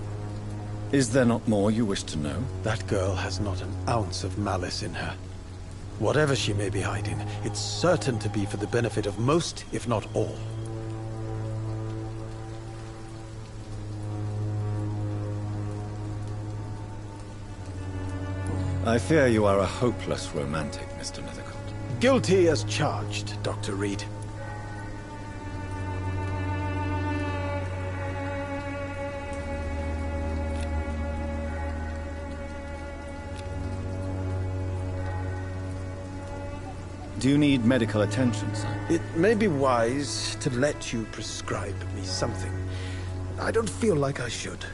Is there not more you wish to know? That girl has not an ounce of malice in her. Whatever she may be hiding, it's certain to be for the benefit of most, if not all. I fear you are a hopeless romantic, Mr. Nethercott. Guilty as charged, Dr. Reed. Do you need medical attention, sir? It may be wise to let you prescribe me something. I don't feel like I should.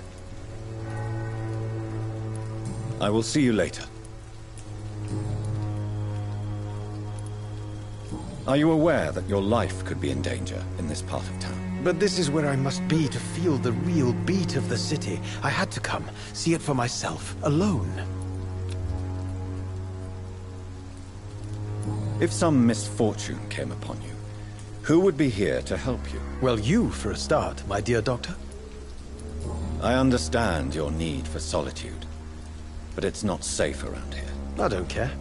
I will see you later. Are you aware that your life could be in danger in this part of town? But this is where I must be to feel the real beat of the city. I had to come, see it for myself, alone. If some misfortune came upon you, who would be here to help you? Well, you, for a start, my dear doctor. I understand your need for solitude, but it's not safe around here. I don't care.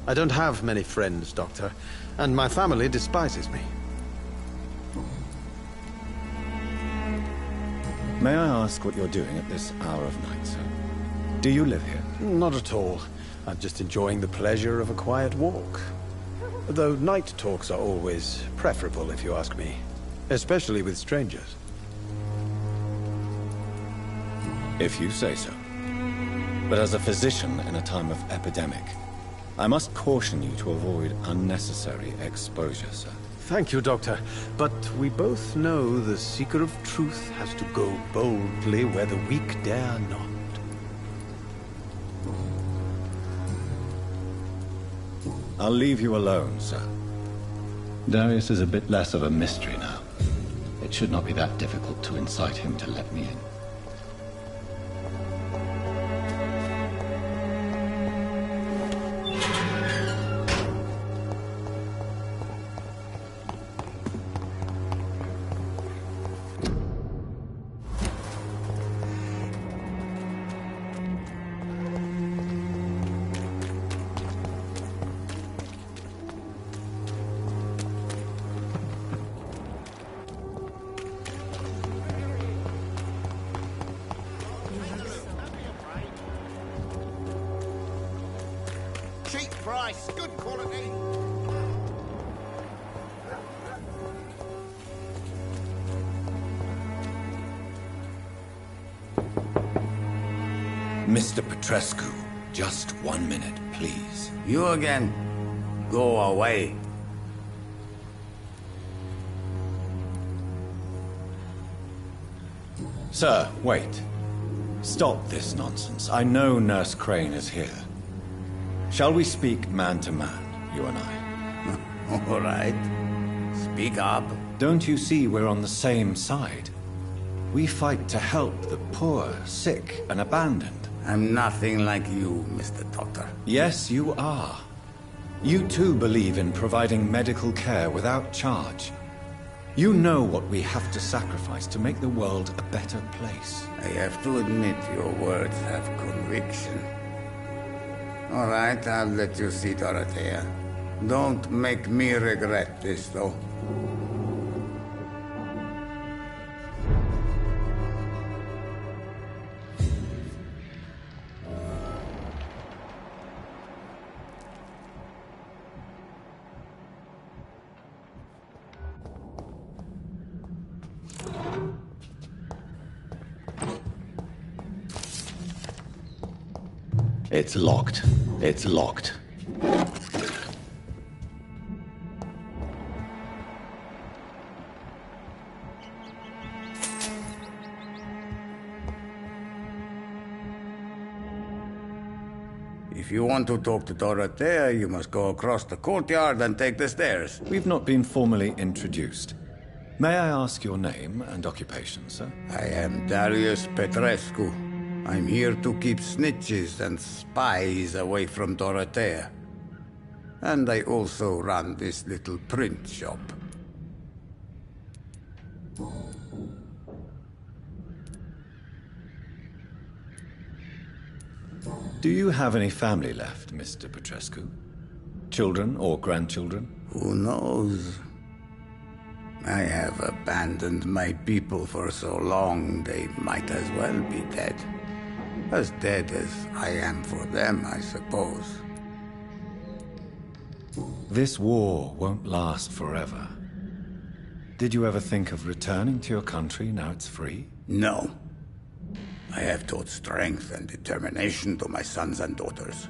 I don't have many friends, Doctor, and my family despises me. May I ask what you're doing at this hour of night, sir? Do you live here? Not at all. I'm just enjoying the pleasure of a quiet walk. Though night talks are always preferable, if you ask me. Especially with strangers. If you say so. But as a physician in a time of epidemic, I must caution you to avoid unnecessary exposure, sir. Thank you, Doctor. But we both know the seeker of truth has to go boldly where the weak dare not. I'll leave you alone, sir. Darius is a bit less of a mystery now. It should not be that difficult to incite him to let me in. Cheap price, good quality. Mr. Petrescu, just 1 minute, please. You again? Go away. Sir, wait. Stop this nonsense. I know Nurse Crane is here. Shall we speak man to man, you and I? All right. Speak up. Don't you see we're on the same side? We fight to help the poor, sick, and abandoned. I'm nothing like you, Mr. Doctor. Yes, you are. You too believe in providing medical care without charge. You know what we have to sacrifice to make the world a better place. I have to admit your words have conviction. All right, I'll let you see Dorothea. Don't make me regret this, though. It's locked. It's locked. If you want to talk to Dorothea, you must go across the courtyard and take the stairs. We've not been formally introduced. May I ask your name and occupation, sir? I am Darius Petrescu. I'm here to keep snitches and spies away from Dorothea. And I also run this little print shop. Do you have any family left, Mr. Petrescu? Children or grandchildren? Who knows? I have abandoned my people for so long, they might as well be dead. As dead as I am for them, I suppose. This war won't last forever. Did you ever think of returning to your country now it's free? No. I have taught strength and determination to my sons and daughters.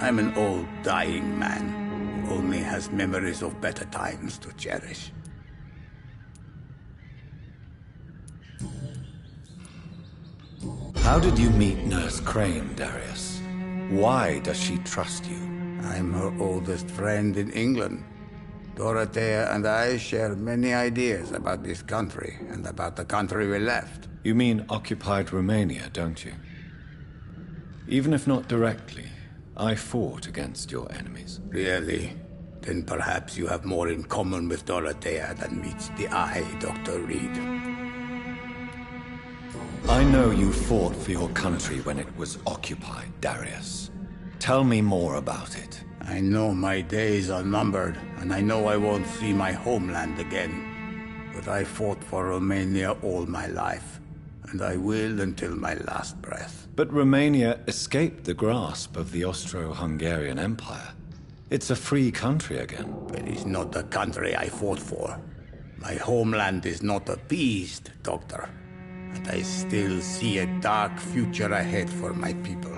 I'm an old, dying man who only has memories of better times to cherish. How did you meet Nurse Crane, Darius? Why does she trust you? I'm her oldest friend in England. Dorothea and I share many ideas about this country and about the country we left. You mean occupied Romania, don't you? Even if not directly, I fought against your enemies. Really? Then perhaps you have more in common with Dorothea than meets the eye, Dr. Reed. I know you fought for your country when it was occupied, Darius. Tell me more about it. I know my days are numbered, and I know I won't see my homeland again. But I fought for Romania all my life, and I will until my last breath. But Romania escaped the grasp of the Austro-Hungarian Empire. It's a free country again. It is not the country I fought for. My homeland is not appeased, Doctor. And I still see a dark future ahead for my people.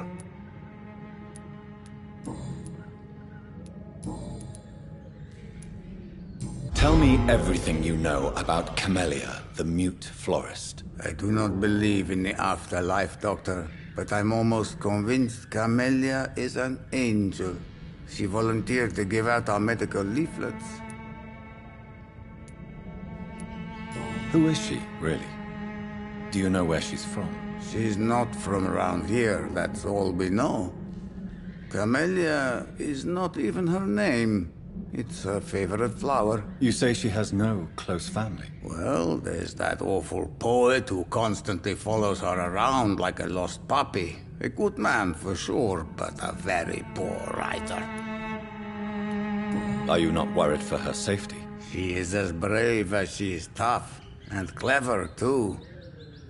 Tell me everything you know about Camellia, the mute florist. I do not believe in the afterlife, Doctor, but I'm almost convinced Camellia is an angel. She volunteered to give out our medical leaflets. Who is she, really? Do you know where she's from? She's not from around here, that's all we know. Camellia is not even her name. It's her favorite flower. You say she has no close family? Well, there's that awful poet who constantly follows her around like a lost puppy. A good man for sure, but a very poor writer. Are you not worried for her safety? She is as brave as she is tough. And clever, too.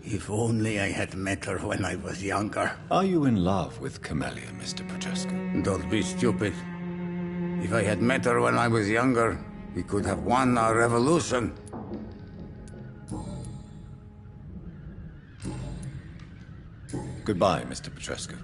If only I had met her when I was younger. Are you in love with Camellia, Mr. Petrescu? Don't be stupid. If I had met her when I was younger, we could have won our revolution. Goodbye, Mr. Petrescu.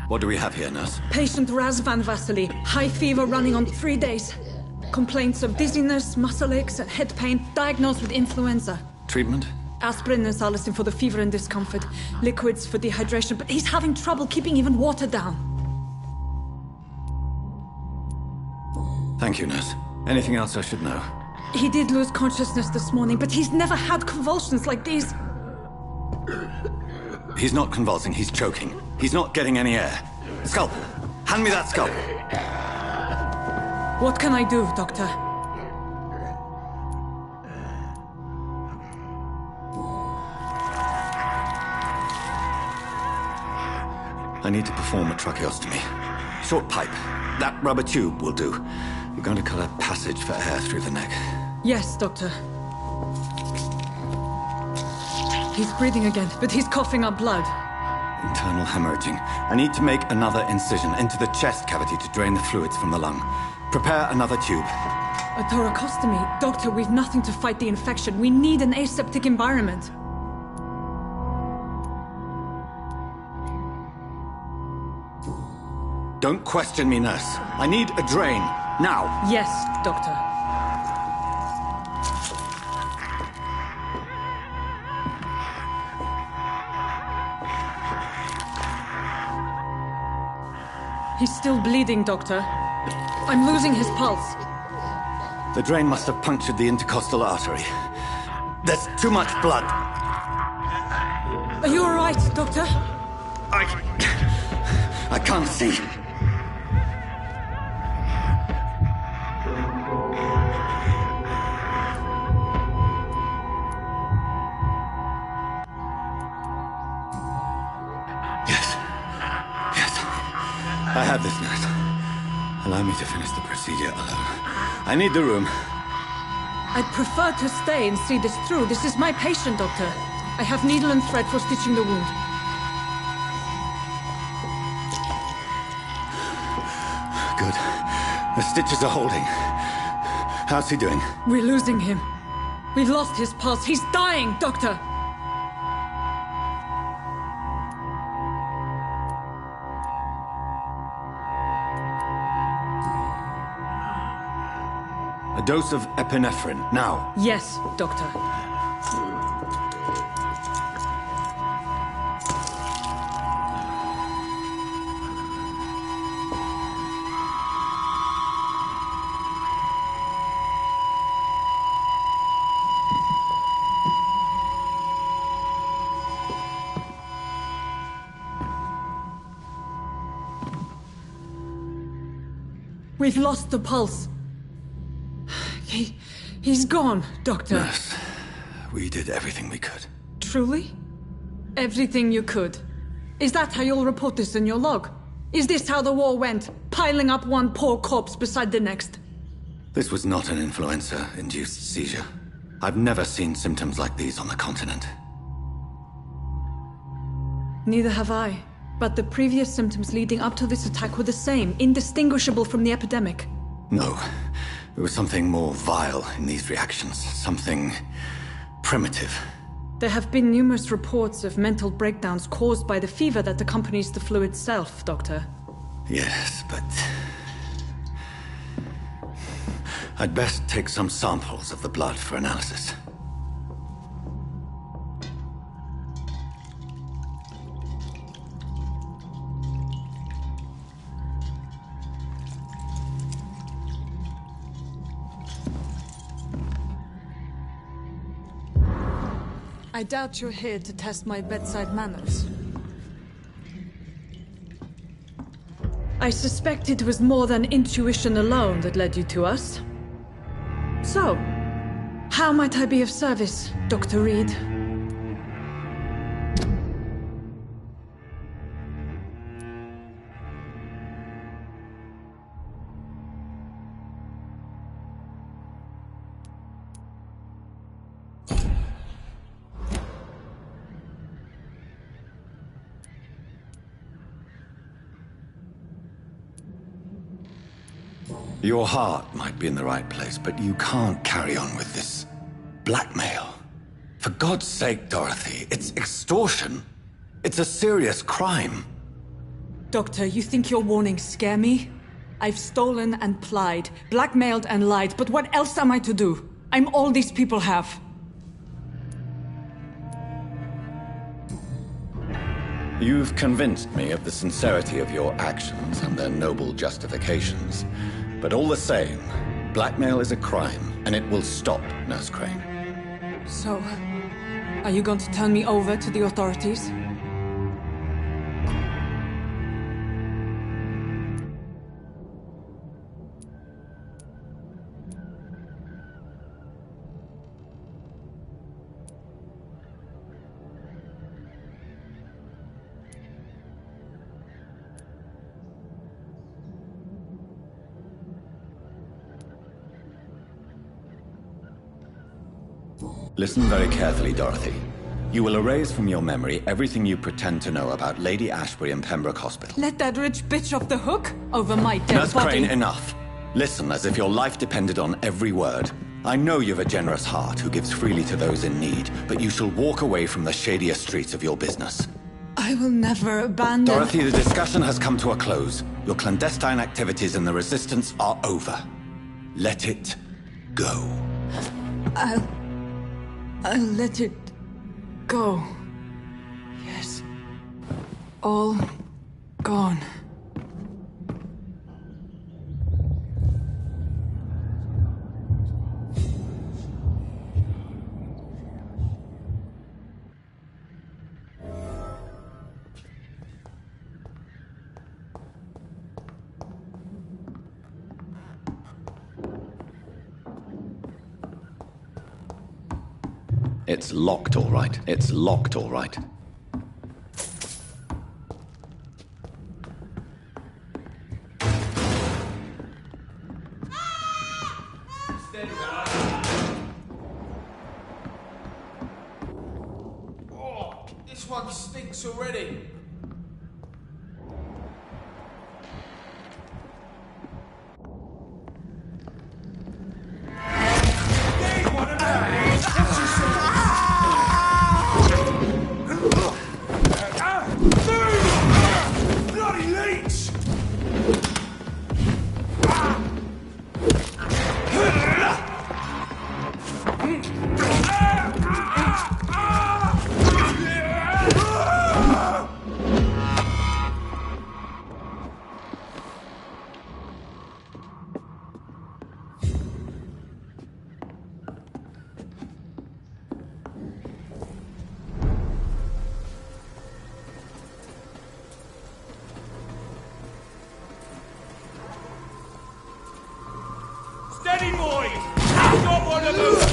What do we have here, nurse? Patient Razvan Vasily. High fever running on 3 days. Complaints of dizziness, muscle aches, and head pain. Diagnosed with influenza. Treatment? Aspirin and salicin for the fever and discomfort. Liquids for dehydration, but he's having trouble keeping even water down. Thank you, nurse. Anything else I should know? He did lose consciousness this morning, but he's never had convulsions like these. He's not convulsing, he's choking. He's not getting any air. Scalpel! Hand me that scalpel! What can I do, Doctor? I need to perform a tracheostomy. Short pipe. That rubber tube will do. We're going to cut a passage for air through the neck. Yes, Doctor. He's breathing again, but he's coughing up blood. Internal hemorrhaging. I need to make another incision into the chest cavity to drain the fluids from the lung. Prepare another tube. A thoracostomy. Doctor, we've nothing to fight the infection. We need an aseptic environment. Don't question me, nurse. I need a drain. Now. Yes, Doctor. He's still bleeding, Doctor. I'm losing his pulse. The drain must have punctured the intercostal artery. There's too much blood. Are you all right, Doctor? I can't see. I have this, nurse. Allow me to finish the procedure alone. I need the room. I'd prefer to stay and see this through. This is my patient, Doctor. I have needle and thread for stitching the wound. Good. The stitches are holding. How's he doing? We're losing him. We've lost his pulse. He's dying, Doctor! A dose of epinephrine, now. Yes, Doctor. We've lost the pulse. He's gone, Doctor. Nurse, we did everything we could. Truly? Everything you could? Is that how you'll report this in your log? Is this how the war went? Piling up one poor corpse beside the next? This was not an influenza-induced seizure. I've never seen symptoms like these on the continent. Neither have I. But the previous symptoms leading up to this attack were the same, indistinguishable from the epidemic. No. There was something more vile in these reactions. Something primitive. There have been numerous reports of mental breakdowns caused by the fever that accompanies the flu itself, Doctor. Yes, but... I'd best take some samples of the blood for analysis. I doubt you're here to test my bedside manners. I suspect it was more than intuition alone that led you to us. So, how might I be of service, Dr. Reed? Your heart might be in the right place, but you can't carry on with this blackmail. For God's sake, Dorothy, it's extortion. It's a serious crime. Doctor, you think your warnings scare me? I've stolen and plied, blackmailed and lied, but what else am I to do? I'm all these people have. You've convinced me of the sincerity of your actions and their noble justifications. But all the same, blackmail is a crime, and it will stop, Nurse Crane. So, are you going to turn me over to the authorities? Listen very carefully, Dorothy. You will erase from your memory everything you pretend to know about Lady Ashbury and Pembroke Hospital. Let that rich bitch off the hook over my dead Nurse body. Crane, enough. Listen as if your life depended on every word. I know you've a generous heart who gives freely to those in need, but you shall walk away from the shadier streets of your business. I will never abandon... Dorothy, the discussion has come to a close. Your clandestine activities in the Resistance are over. Let it go. I'll let it go. Yes. All gone. It's locked, all right. It's locked, all right. Oh, this one stinks already. Steady, boys! Stop on the move!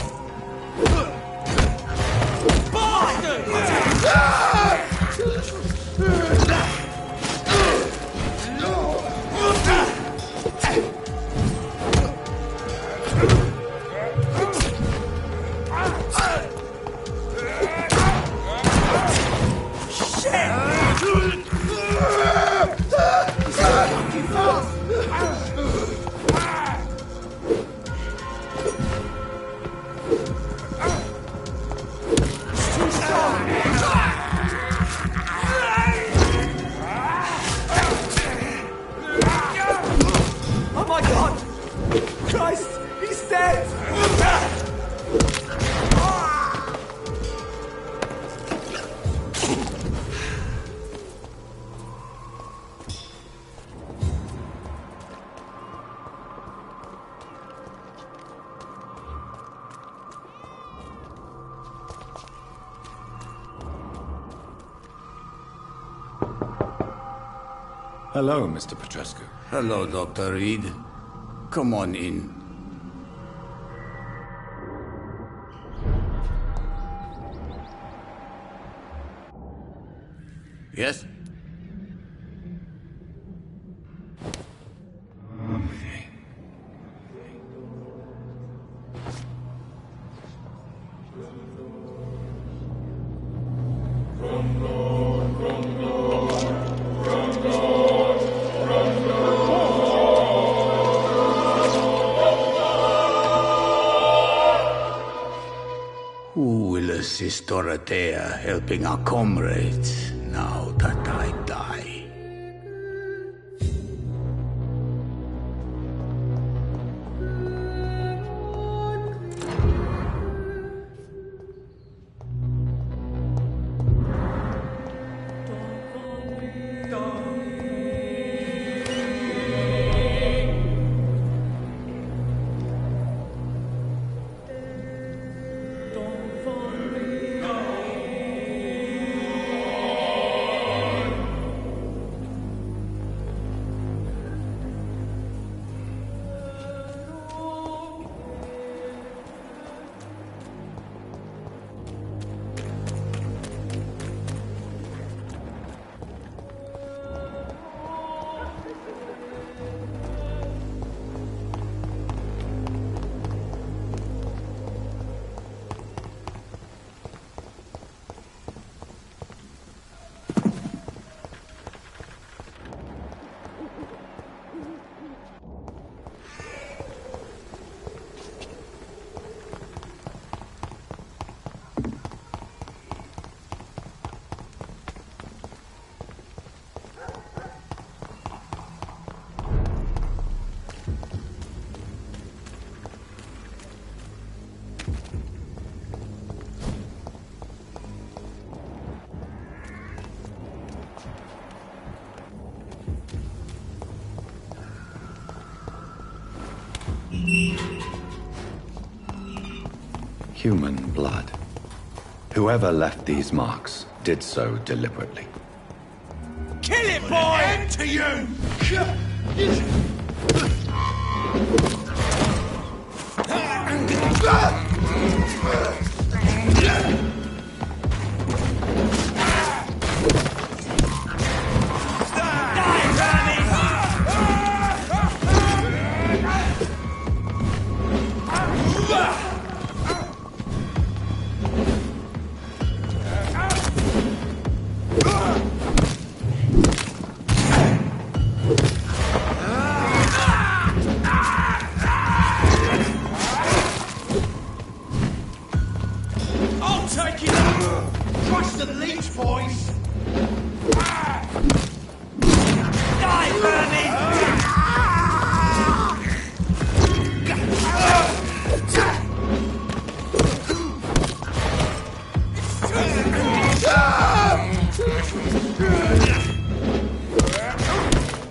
Oh my God! Christ, he's dead! Hello, Mr. Petrescu. Hello, Dr. Reed. Come on in. Yes? Who will assist Dorothea helping our comrades now that I die? Human blood. Whoever left these marks did so deliberately. Kill it, boy! End to you! I'll take it! Trust the leech, boys! Die, Bernie!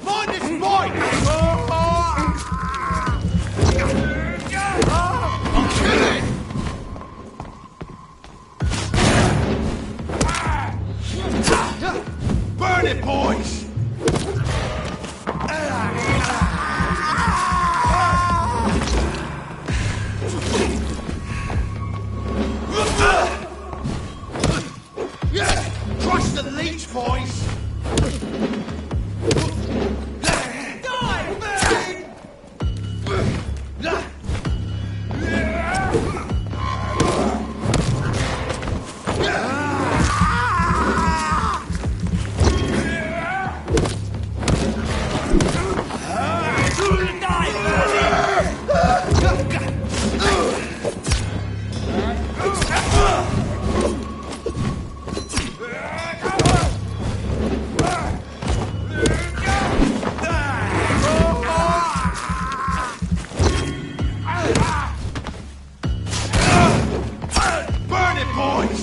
Mind this boy! I'll kill it! Burn it, boys! Trust the leech, boys! Die, man! Burn it, boys!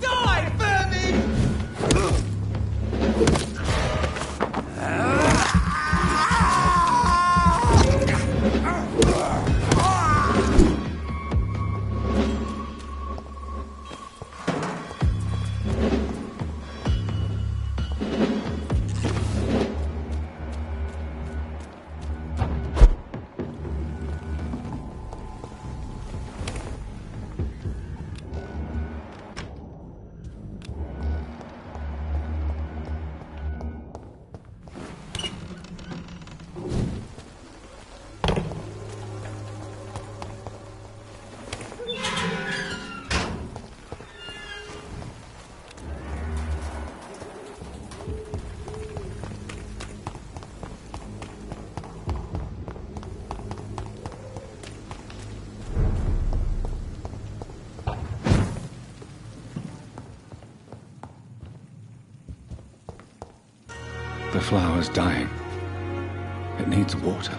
Die, Bernie! The flower's dying. It needs water.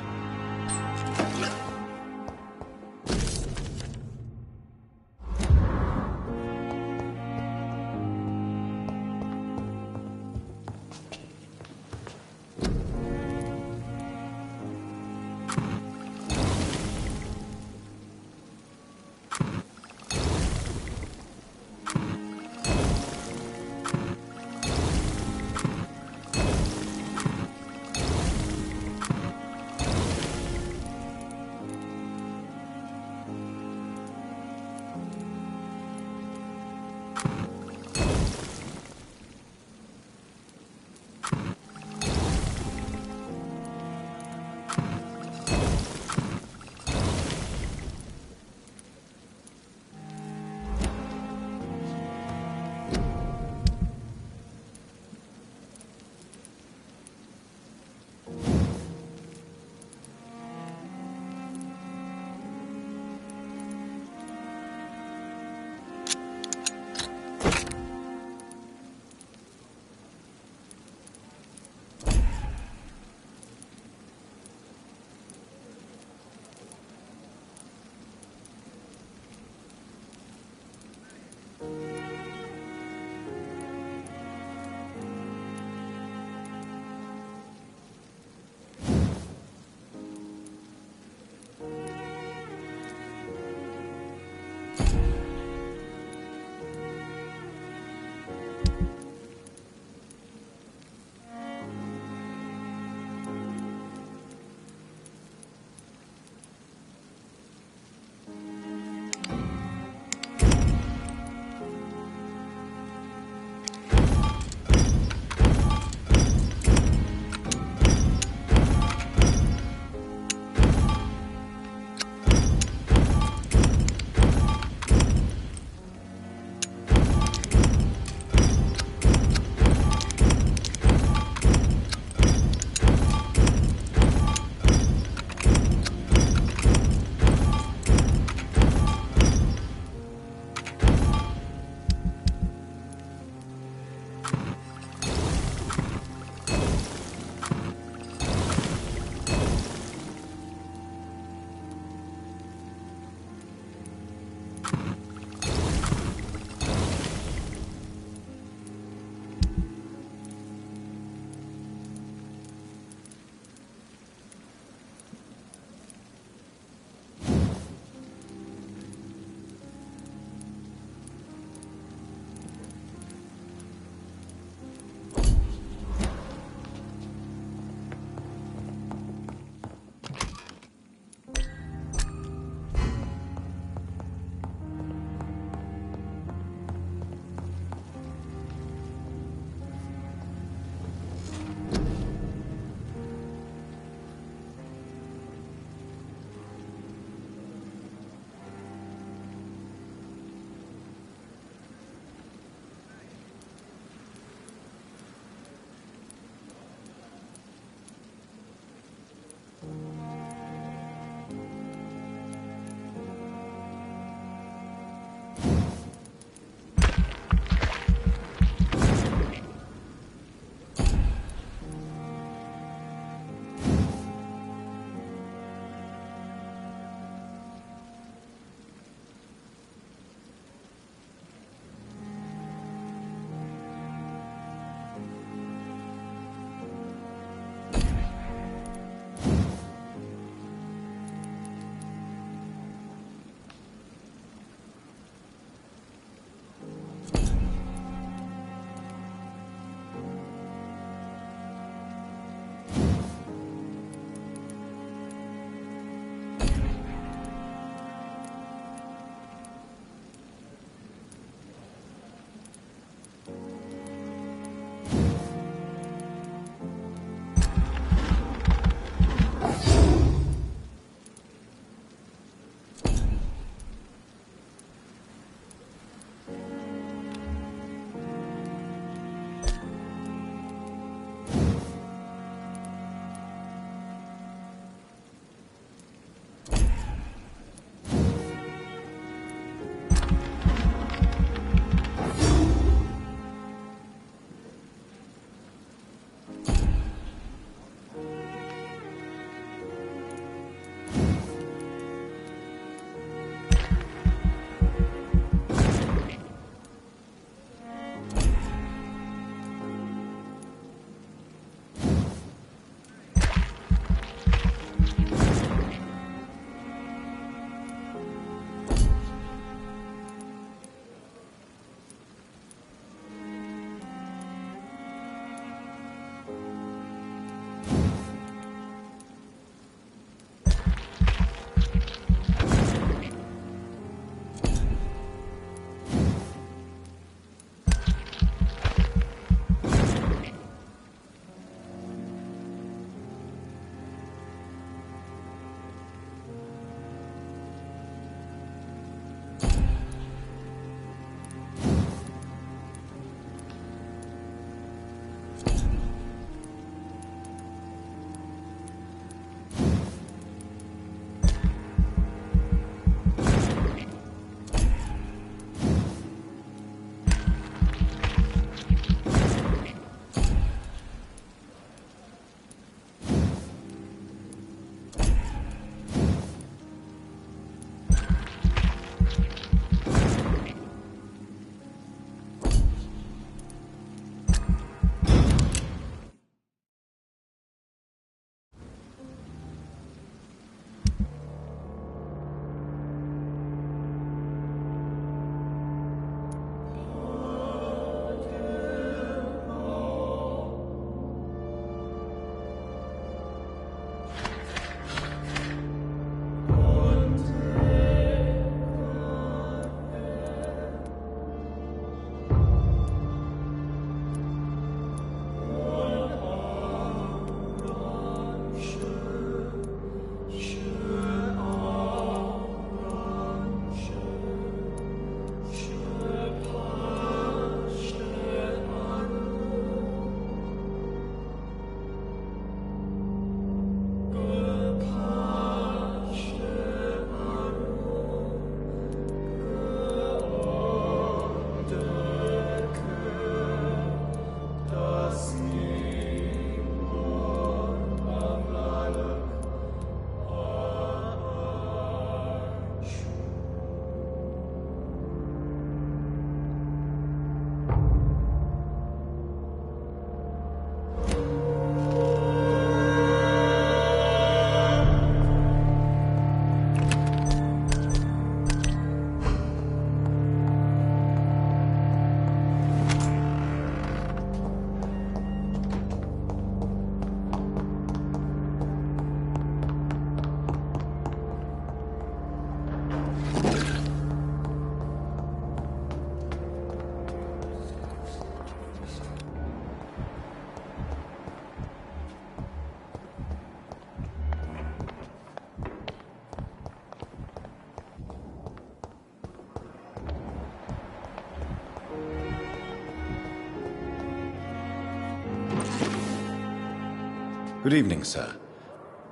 Good evening, sir.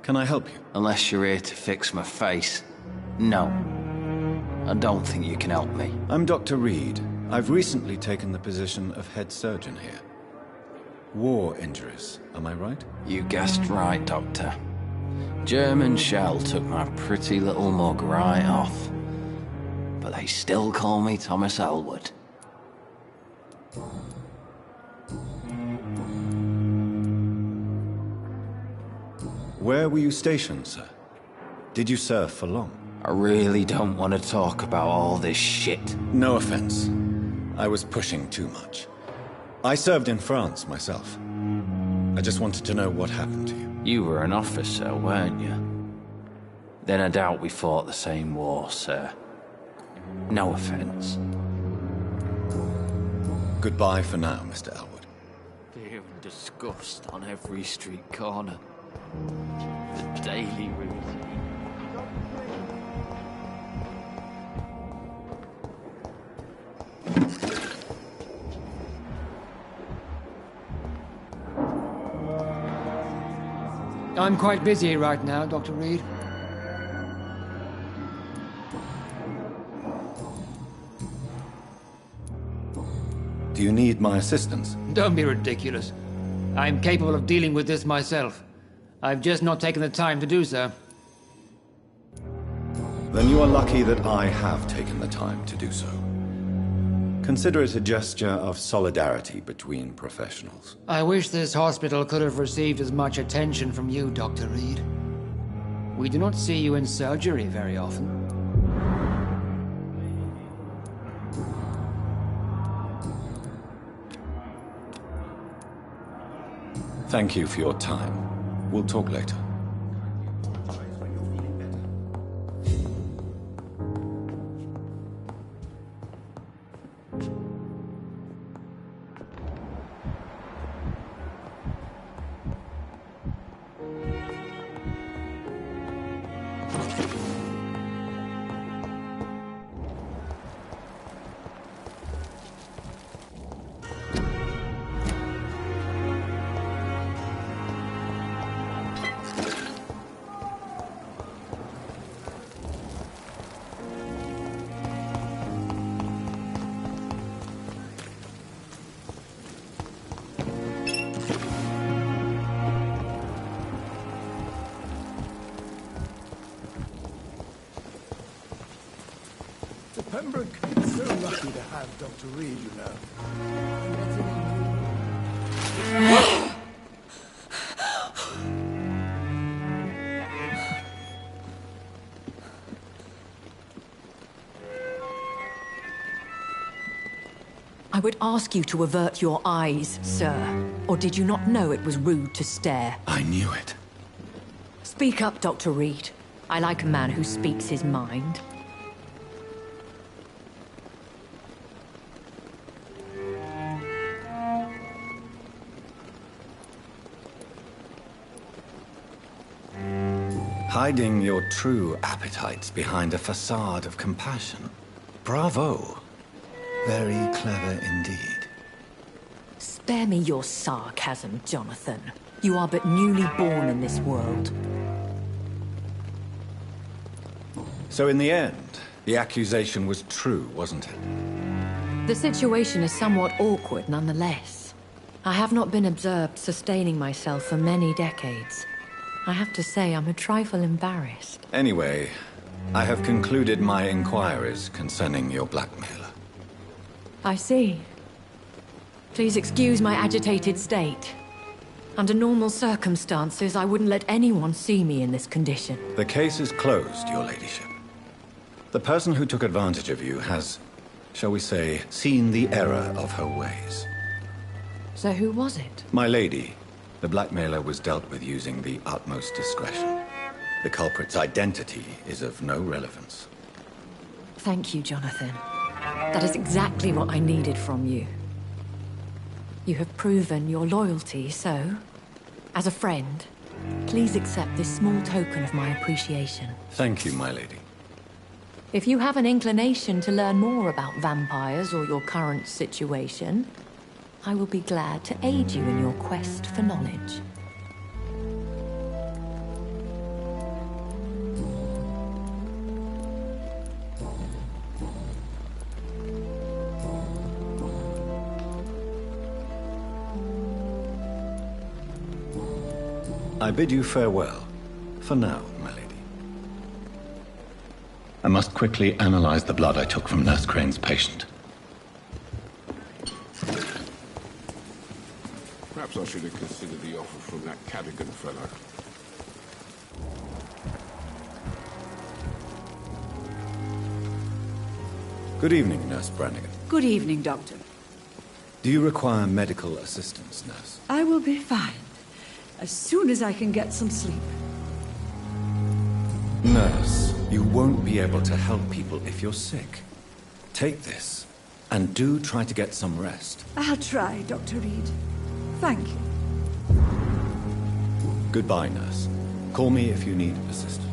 Can I help you? Unless you're here to fix my face. No. I don't think you can help me. I'm Dr. Reed. I've recently taken the position of head surgeon here. War injuries, am I right? You guessed right, Doctor. German shell took my pretty little mug right off. But they still call me Thomas Elwood. Where were you stationed, sir? Did you serve for long? I really don't want to talk about all this shit. No offense. I was pushing too much. I served in France myself. I just wanted to know what happened to you. You were an officer, weren't you? Then I doubt we fought the same war, sir. No offense. Goodbye for now, Mr. Elwood. Fear and disgust on every street corner. The daily routine. I'm quite busy right now, Dr. Reed. Do you need my assistance? Don't be ridiculous. I'm capable of dealing with this myself. I've just not taken the time to do so. Then you are lucky that I have taken the time to do so. Consider it a gesture of solidarity between professionals. I wish this hospital could have received as much attention from you, Dr. Reed. We do not see you in surgery very often. Thank you for your time. We'll talk later. Pembroke is so lucky to have Dr. Reed, you know. I would ask you to avert your eyes, sir. Or did you not know it was rude to stare? I knew it. Speak up, Dr. Reed. I like a man who speaks his mind. Hiding your true appetites behind a facade of compassion. Bravo. Very clever indeed. Spare me your sarcasm, Jonathan. You are but newly born in this world. So in the end, the accusation was true, wasn't it? The situation is somewhat awkward nonetheless. I have not been observed sustaining myself for many decades. I have to say I'm a trifle embarrassed. Anyway, I have concluded my inquiries concerning your blackmailer. I see. Please excuse my agitated state. Under normal circumstances, I wouldn't let anyone see me in this condition. The case is closed, your ladyship. The person who took advantage of you has, shall we say, seen the error of her ways. So who was it? My lady, the blackmailer was dealt with using the utmost discretion. The culprit's identity is of no relevance. Thank you, Jonathan. That is exactly what I needed from you. You have proven your loyalty, so, as a friend, please accept this small token of my appreciation. Thank you, my lady. If you have an inclination to learn more about vampires or your current situation, I will be glad to aid you in your quest for knowledge. I bid you farewell. For now, my lady. I must quickly analyze the blood I took from Nurse Crane's patient. Perhaps I should have considered the offer from that Cadogan fellow. Good evening, Nurse Brannigan. Good evening, Doctor. Do you require medical assistance, Nurse? I will be fine. As soon as I can get some sleep. Nurse, you won't be able to help people if you're sick. Take this, and do try to get some rest. I'll try, Dr. Reed. Thank you. Goodbye, Nurse. Call me if you need assistance.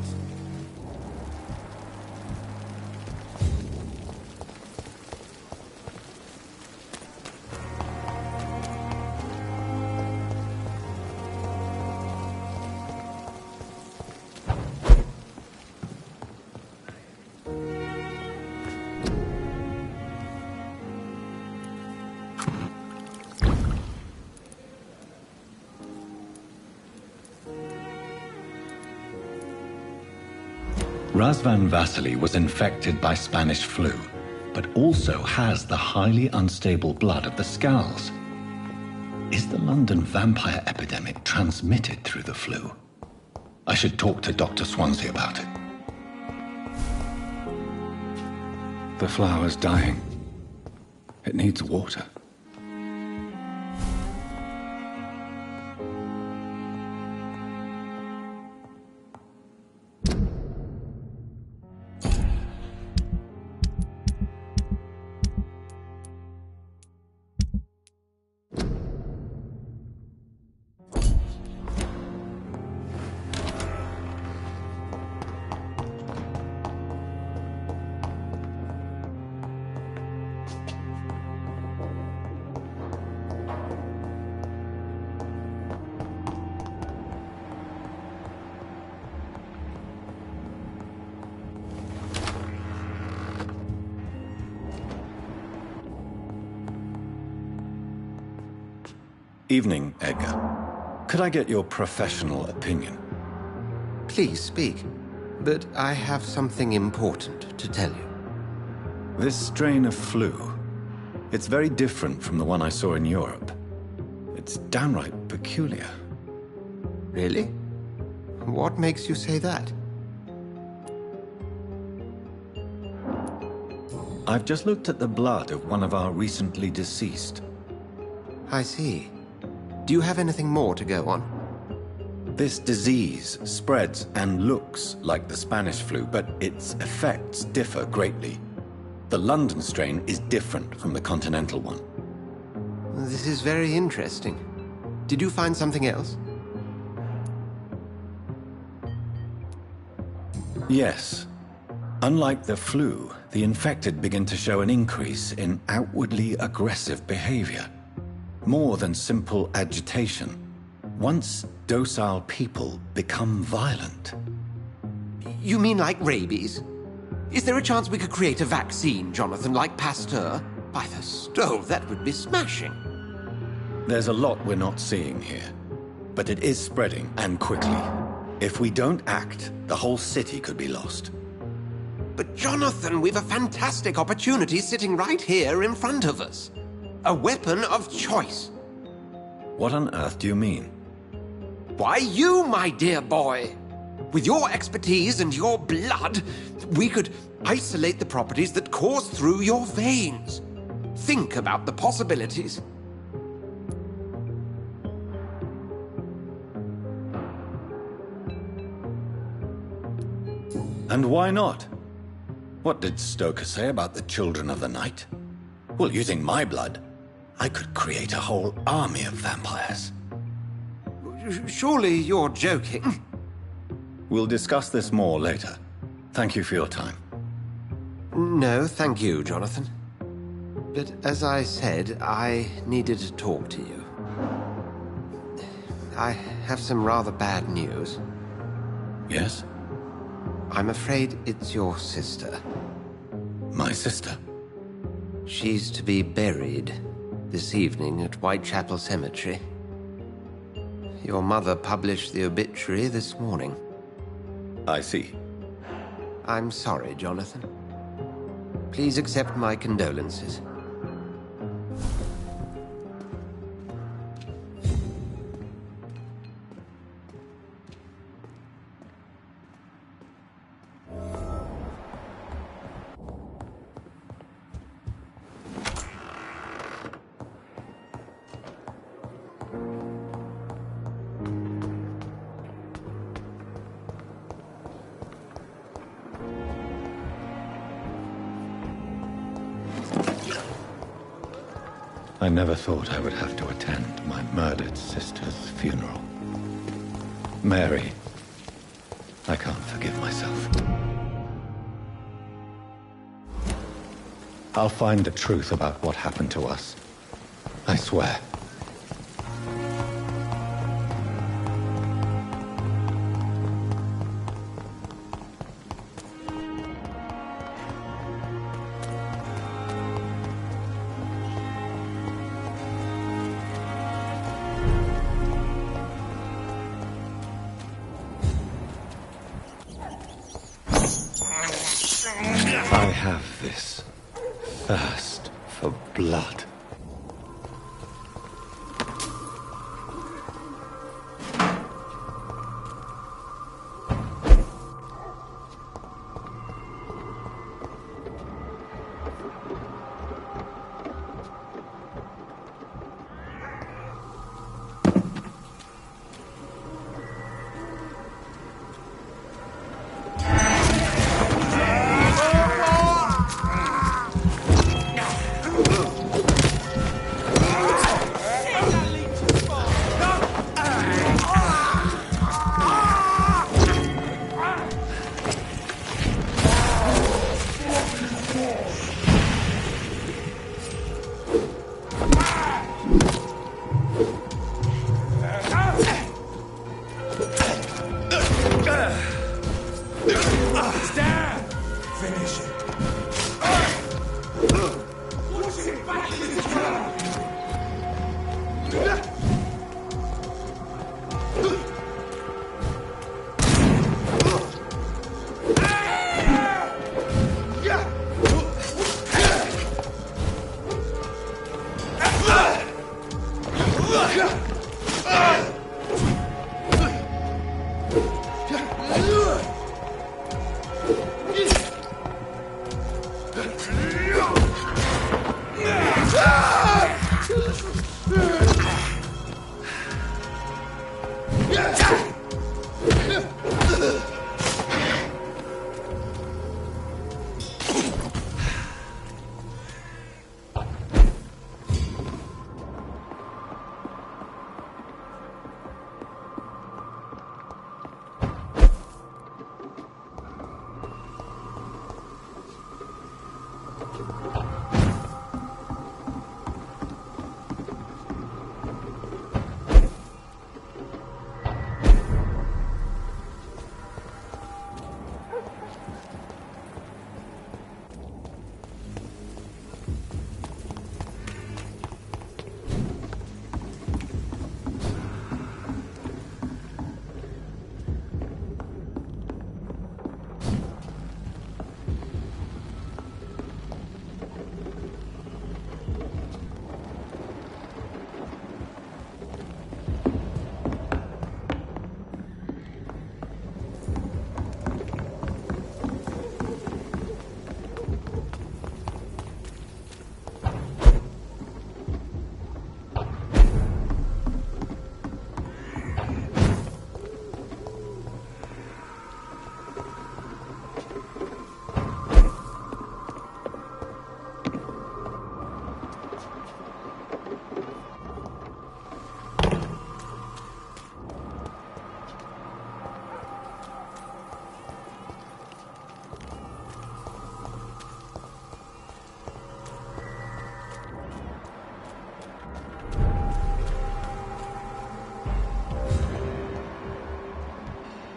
Razvan Vasily was infected by Spanish flu, but also has the highly unstable blood of the Skulls. Is the London vampire epidemic transmitted through the flu? I should talk to Dr. Swansea about it. The flower's dying. It needs water. Evening, Edgar. Could I get your professional opinion? Please speak, but I have something important to tell you. This strain of flu, it's very different from the one I saw in Europe. It's downright peculiar. Really? What makes you say that? I've just looked at the blood of one of our recently deceased. I see. Do you have anything more to go on? This disease spreads and looks like the Spanish flu, but its effects differ greatly. The London strain is different from the continental one. This is very interesting. Did you find something else? Yes. Unlike the flu, the infected begin to show an increase in outwardly aggressive behavior. More than simple agitation. Once docile people become violent. You mean like rabies? Is there a chance we could create a vaccine, Jonathan, like Pasteur? By the stove, that would be smashing. There's a lot we're not seeing here. But it is spreading, and quickly. If we don't act, the whole city could be lost. But Jonathan, we've a fantastic opportunity sitting right here in front of us. A weapon of choice. What on earth do you mean? Why, you, my dear boy. With your expertise and your blood, we could isolate the properties that course through your veins. Think about the possibilities. And why not? What did Stoker say about the Children of the Night? Well, using my blood, I could create a whole army of vampires. Surely you're joking. We'll discuss this more later. Thank you for your time. No, thank you, Jonathan. But as I said, I needed to talk to you. I have some rather bad news. Yes? I'm afraid it's your sister. My sister? She's to be buried this evening at Whitechapel Cemetery. Your mother published the obituary this morning. I see. I'm sorry, Jonathan. Please accept my condolences. I never thought I would have to attend my murdered sister's funeral. Mary, I can't forgive myself. I'll find the truth about what happened to us. I swear. I have this thirst for blood.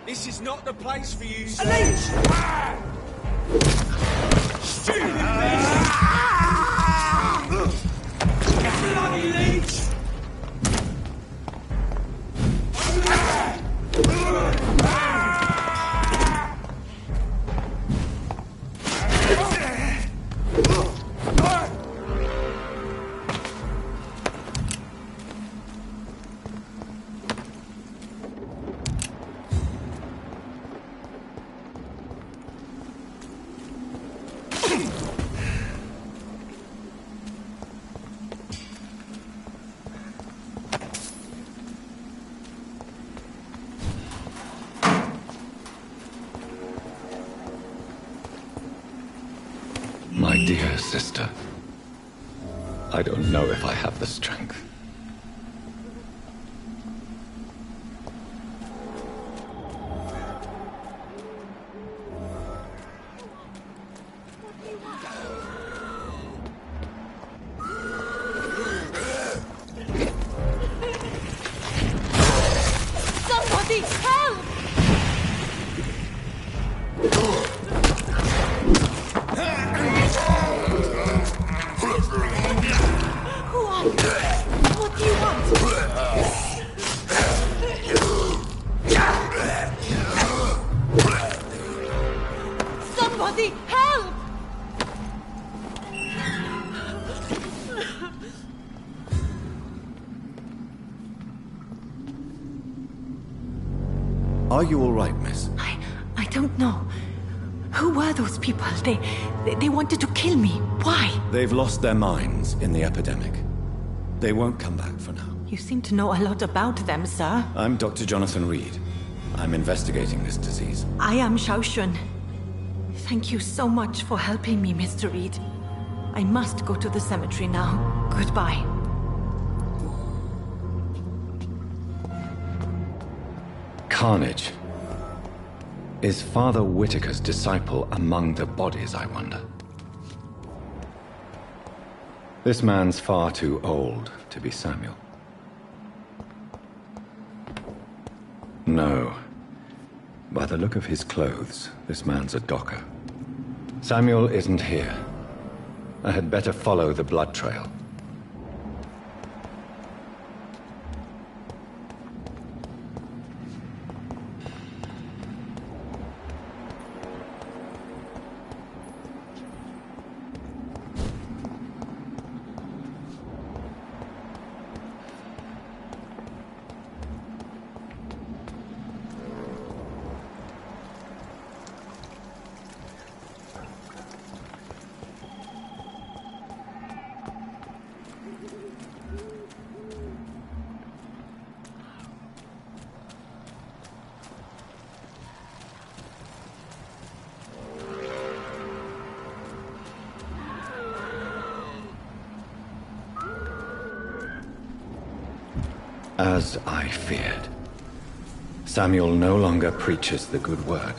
This is not the place for you, sir. A leech! Stupid beast! Bloody leech! dear sister. I don't know if I have the strength. Somebody help! Who are you? What do you want? Somebody help! Are you all right, miss? I don't know. Who were those people? They wanted to kill me. Why? They've lost their minds in the epidemic. They won't come back for now. You seem to know a lot about them, sir. I'm Dr. Jonathan Reed. I'm investigating this disease. I am Xiaoxun. Thank you so much for helping me, Mr. Reed. I must go to the cemetery now. Goodbye. Carnage. Is Father Whitaker's disciple among the bodies, I wonder? This man's far too old to be Samuel. No. By the look of his clothes, this man's a docker. Samuel isn't here. I had better follow the blood trail. As I feared, Samuel no longer preaches the good word.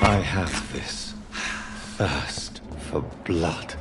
I have this thirst for blood.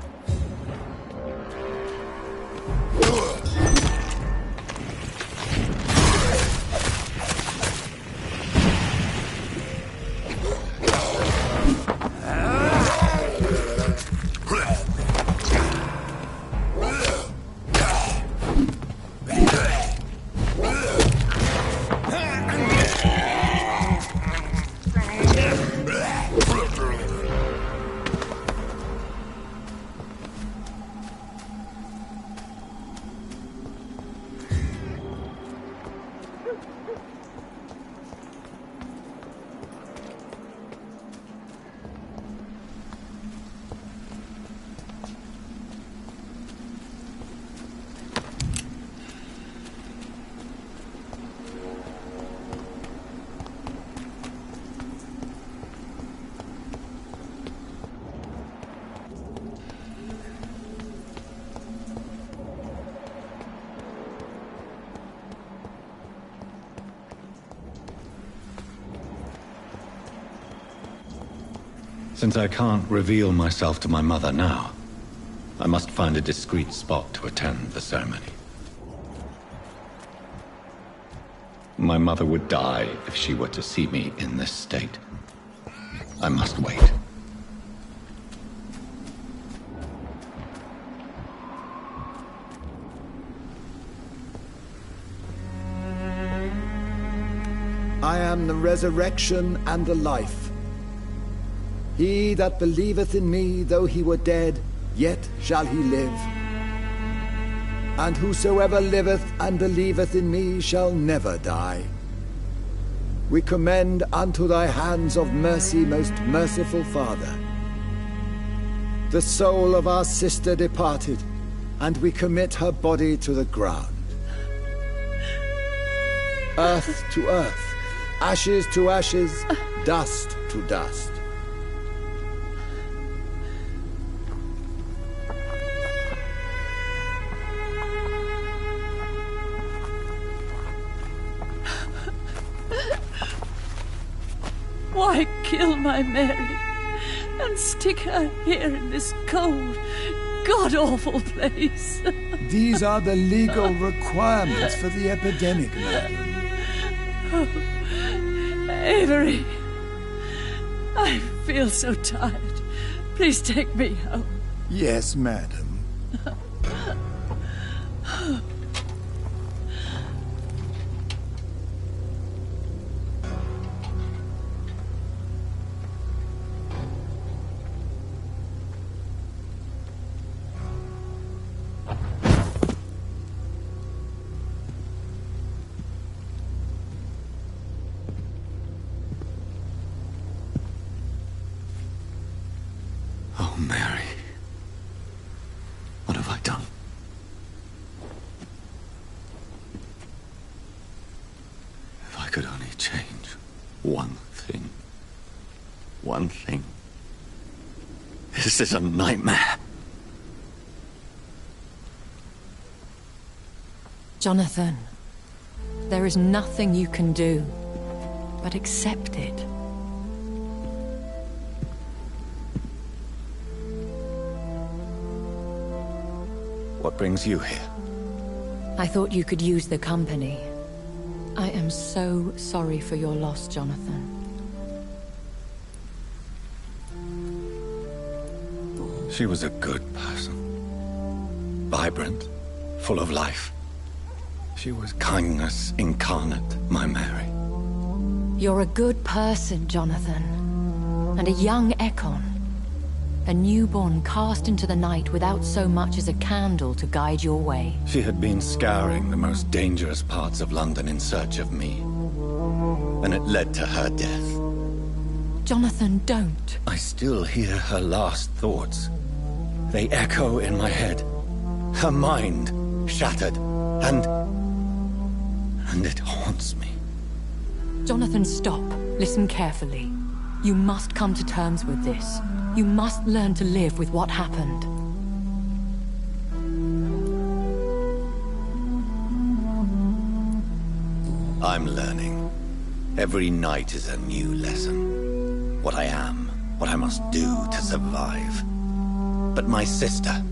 Since I can't reveal myself to my mother now, I must find a discreet spot to attend the ceremony. My mother would die if she were to see me in this state. I must wait. I am the resurrection and the life. He that believeth in me, though he were dead, yet shall he live. And whosoever liveth and believeth in me shall never die. We commend unto thy hands of mercy, most merciful Father, the soul of our sister departed, and we commit her body to the ground. Earth to earth, ashes to ashes, dust to dust. Why kill my Mary and stick her here in this cold, god-awful place? These are the legal requirements for the epidemic, madam. Oh, Avery, I feel so tired. Please take me home. Yes, madam. Oh, Mary. What have I done? If I could only change one thing. One thing. This is a nightmare. Jonathan, there is nothing you can do but accept it. What brings you here? I thought you could use the company. I am so sorry for your loss, Jonathan. She was a good person. Vibrant, full of life. She was kindness incarnate, my Mary. You're a good person, Jonathan. And a young Ekon. A newborn cast into the night without so much as a candle to guide your way. She had been scouring the most dangerous parts of London in search of me. And it led to her death. Jonathan, don't. I still hear her last thoughts. They echo in my head. Her mind shattered, and it haunts me. Jonathan, stop. Listen carefully. You must come to terms with this. You must learn to live with what happened. I'm learning. Every night is a new lesson. what I am, what I must do to survive. But my sister,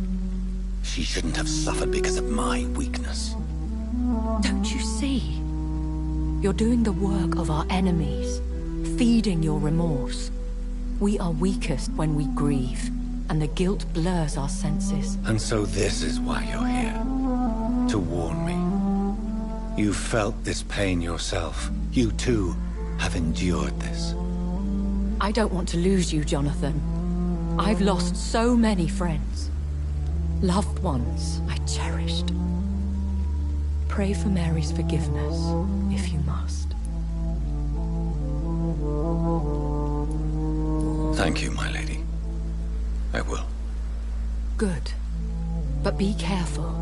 she shouldn't have suffered because of my weakness. Don't you see? You're doing the work of our enemies, feeding your remorse. We are weakest when we grieve, and the guilt blurs our senses. And so this is why you're here. To warn me. You felt this pain yourself. You too have endured this. I don't want to lose you, Jonathan. I've lost so many friends. Loved ones I cherished. Pray for Mary's forgiveness, if you must. Thank you, my lady. I will. Good. But be careful.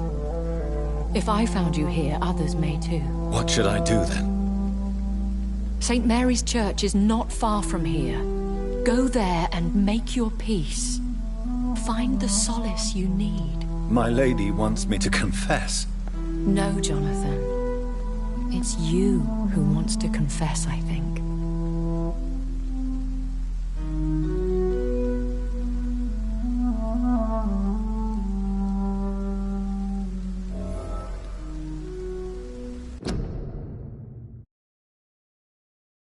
If I found you here, others may too. What should I do then? St. Mary's Church is not far from here. Go there and make your peace. Find the solace you need. My lady wants me to confess. No, Jonathan. It's you who wants to confess, I think.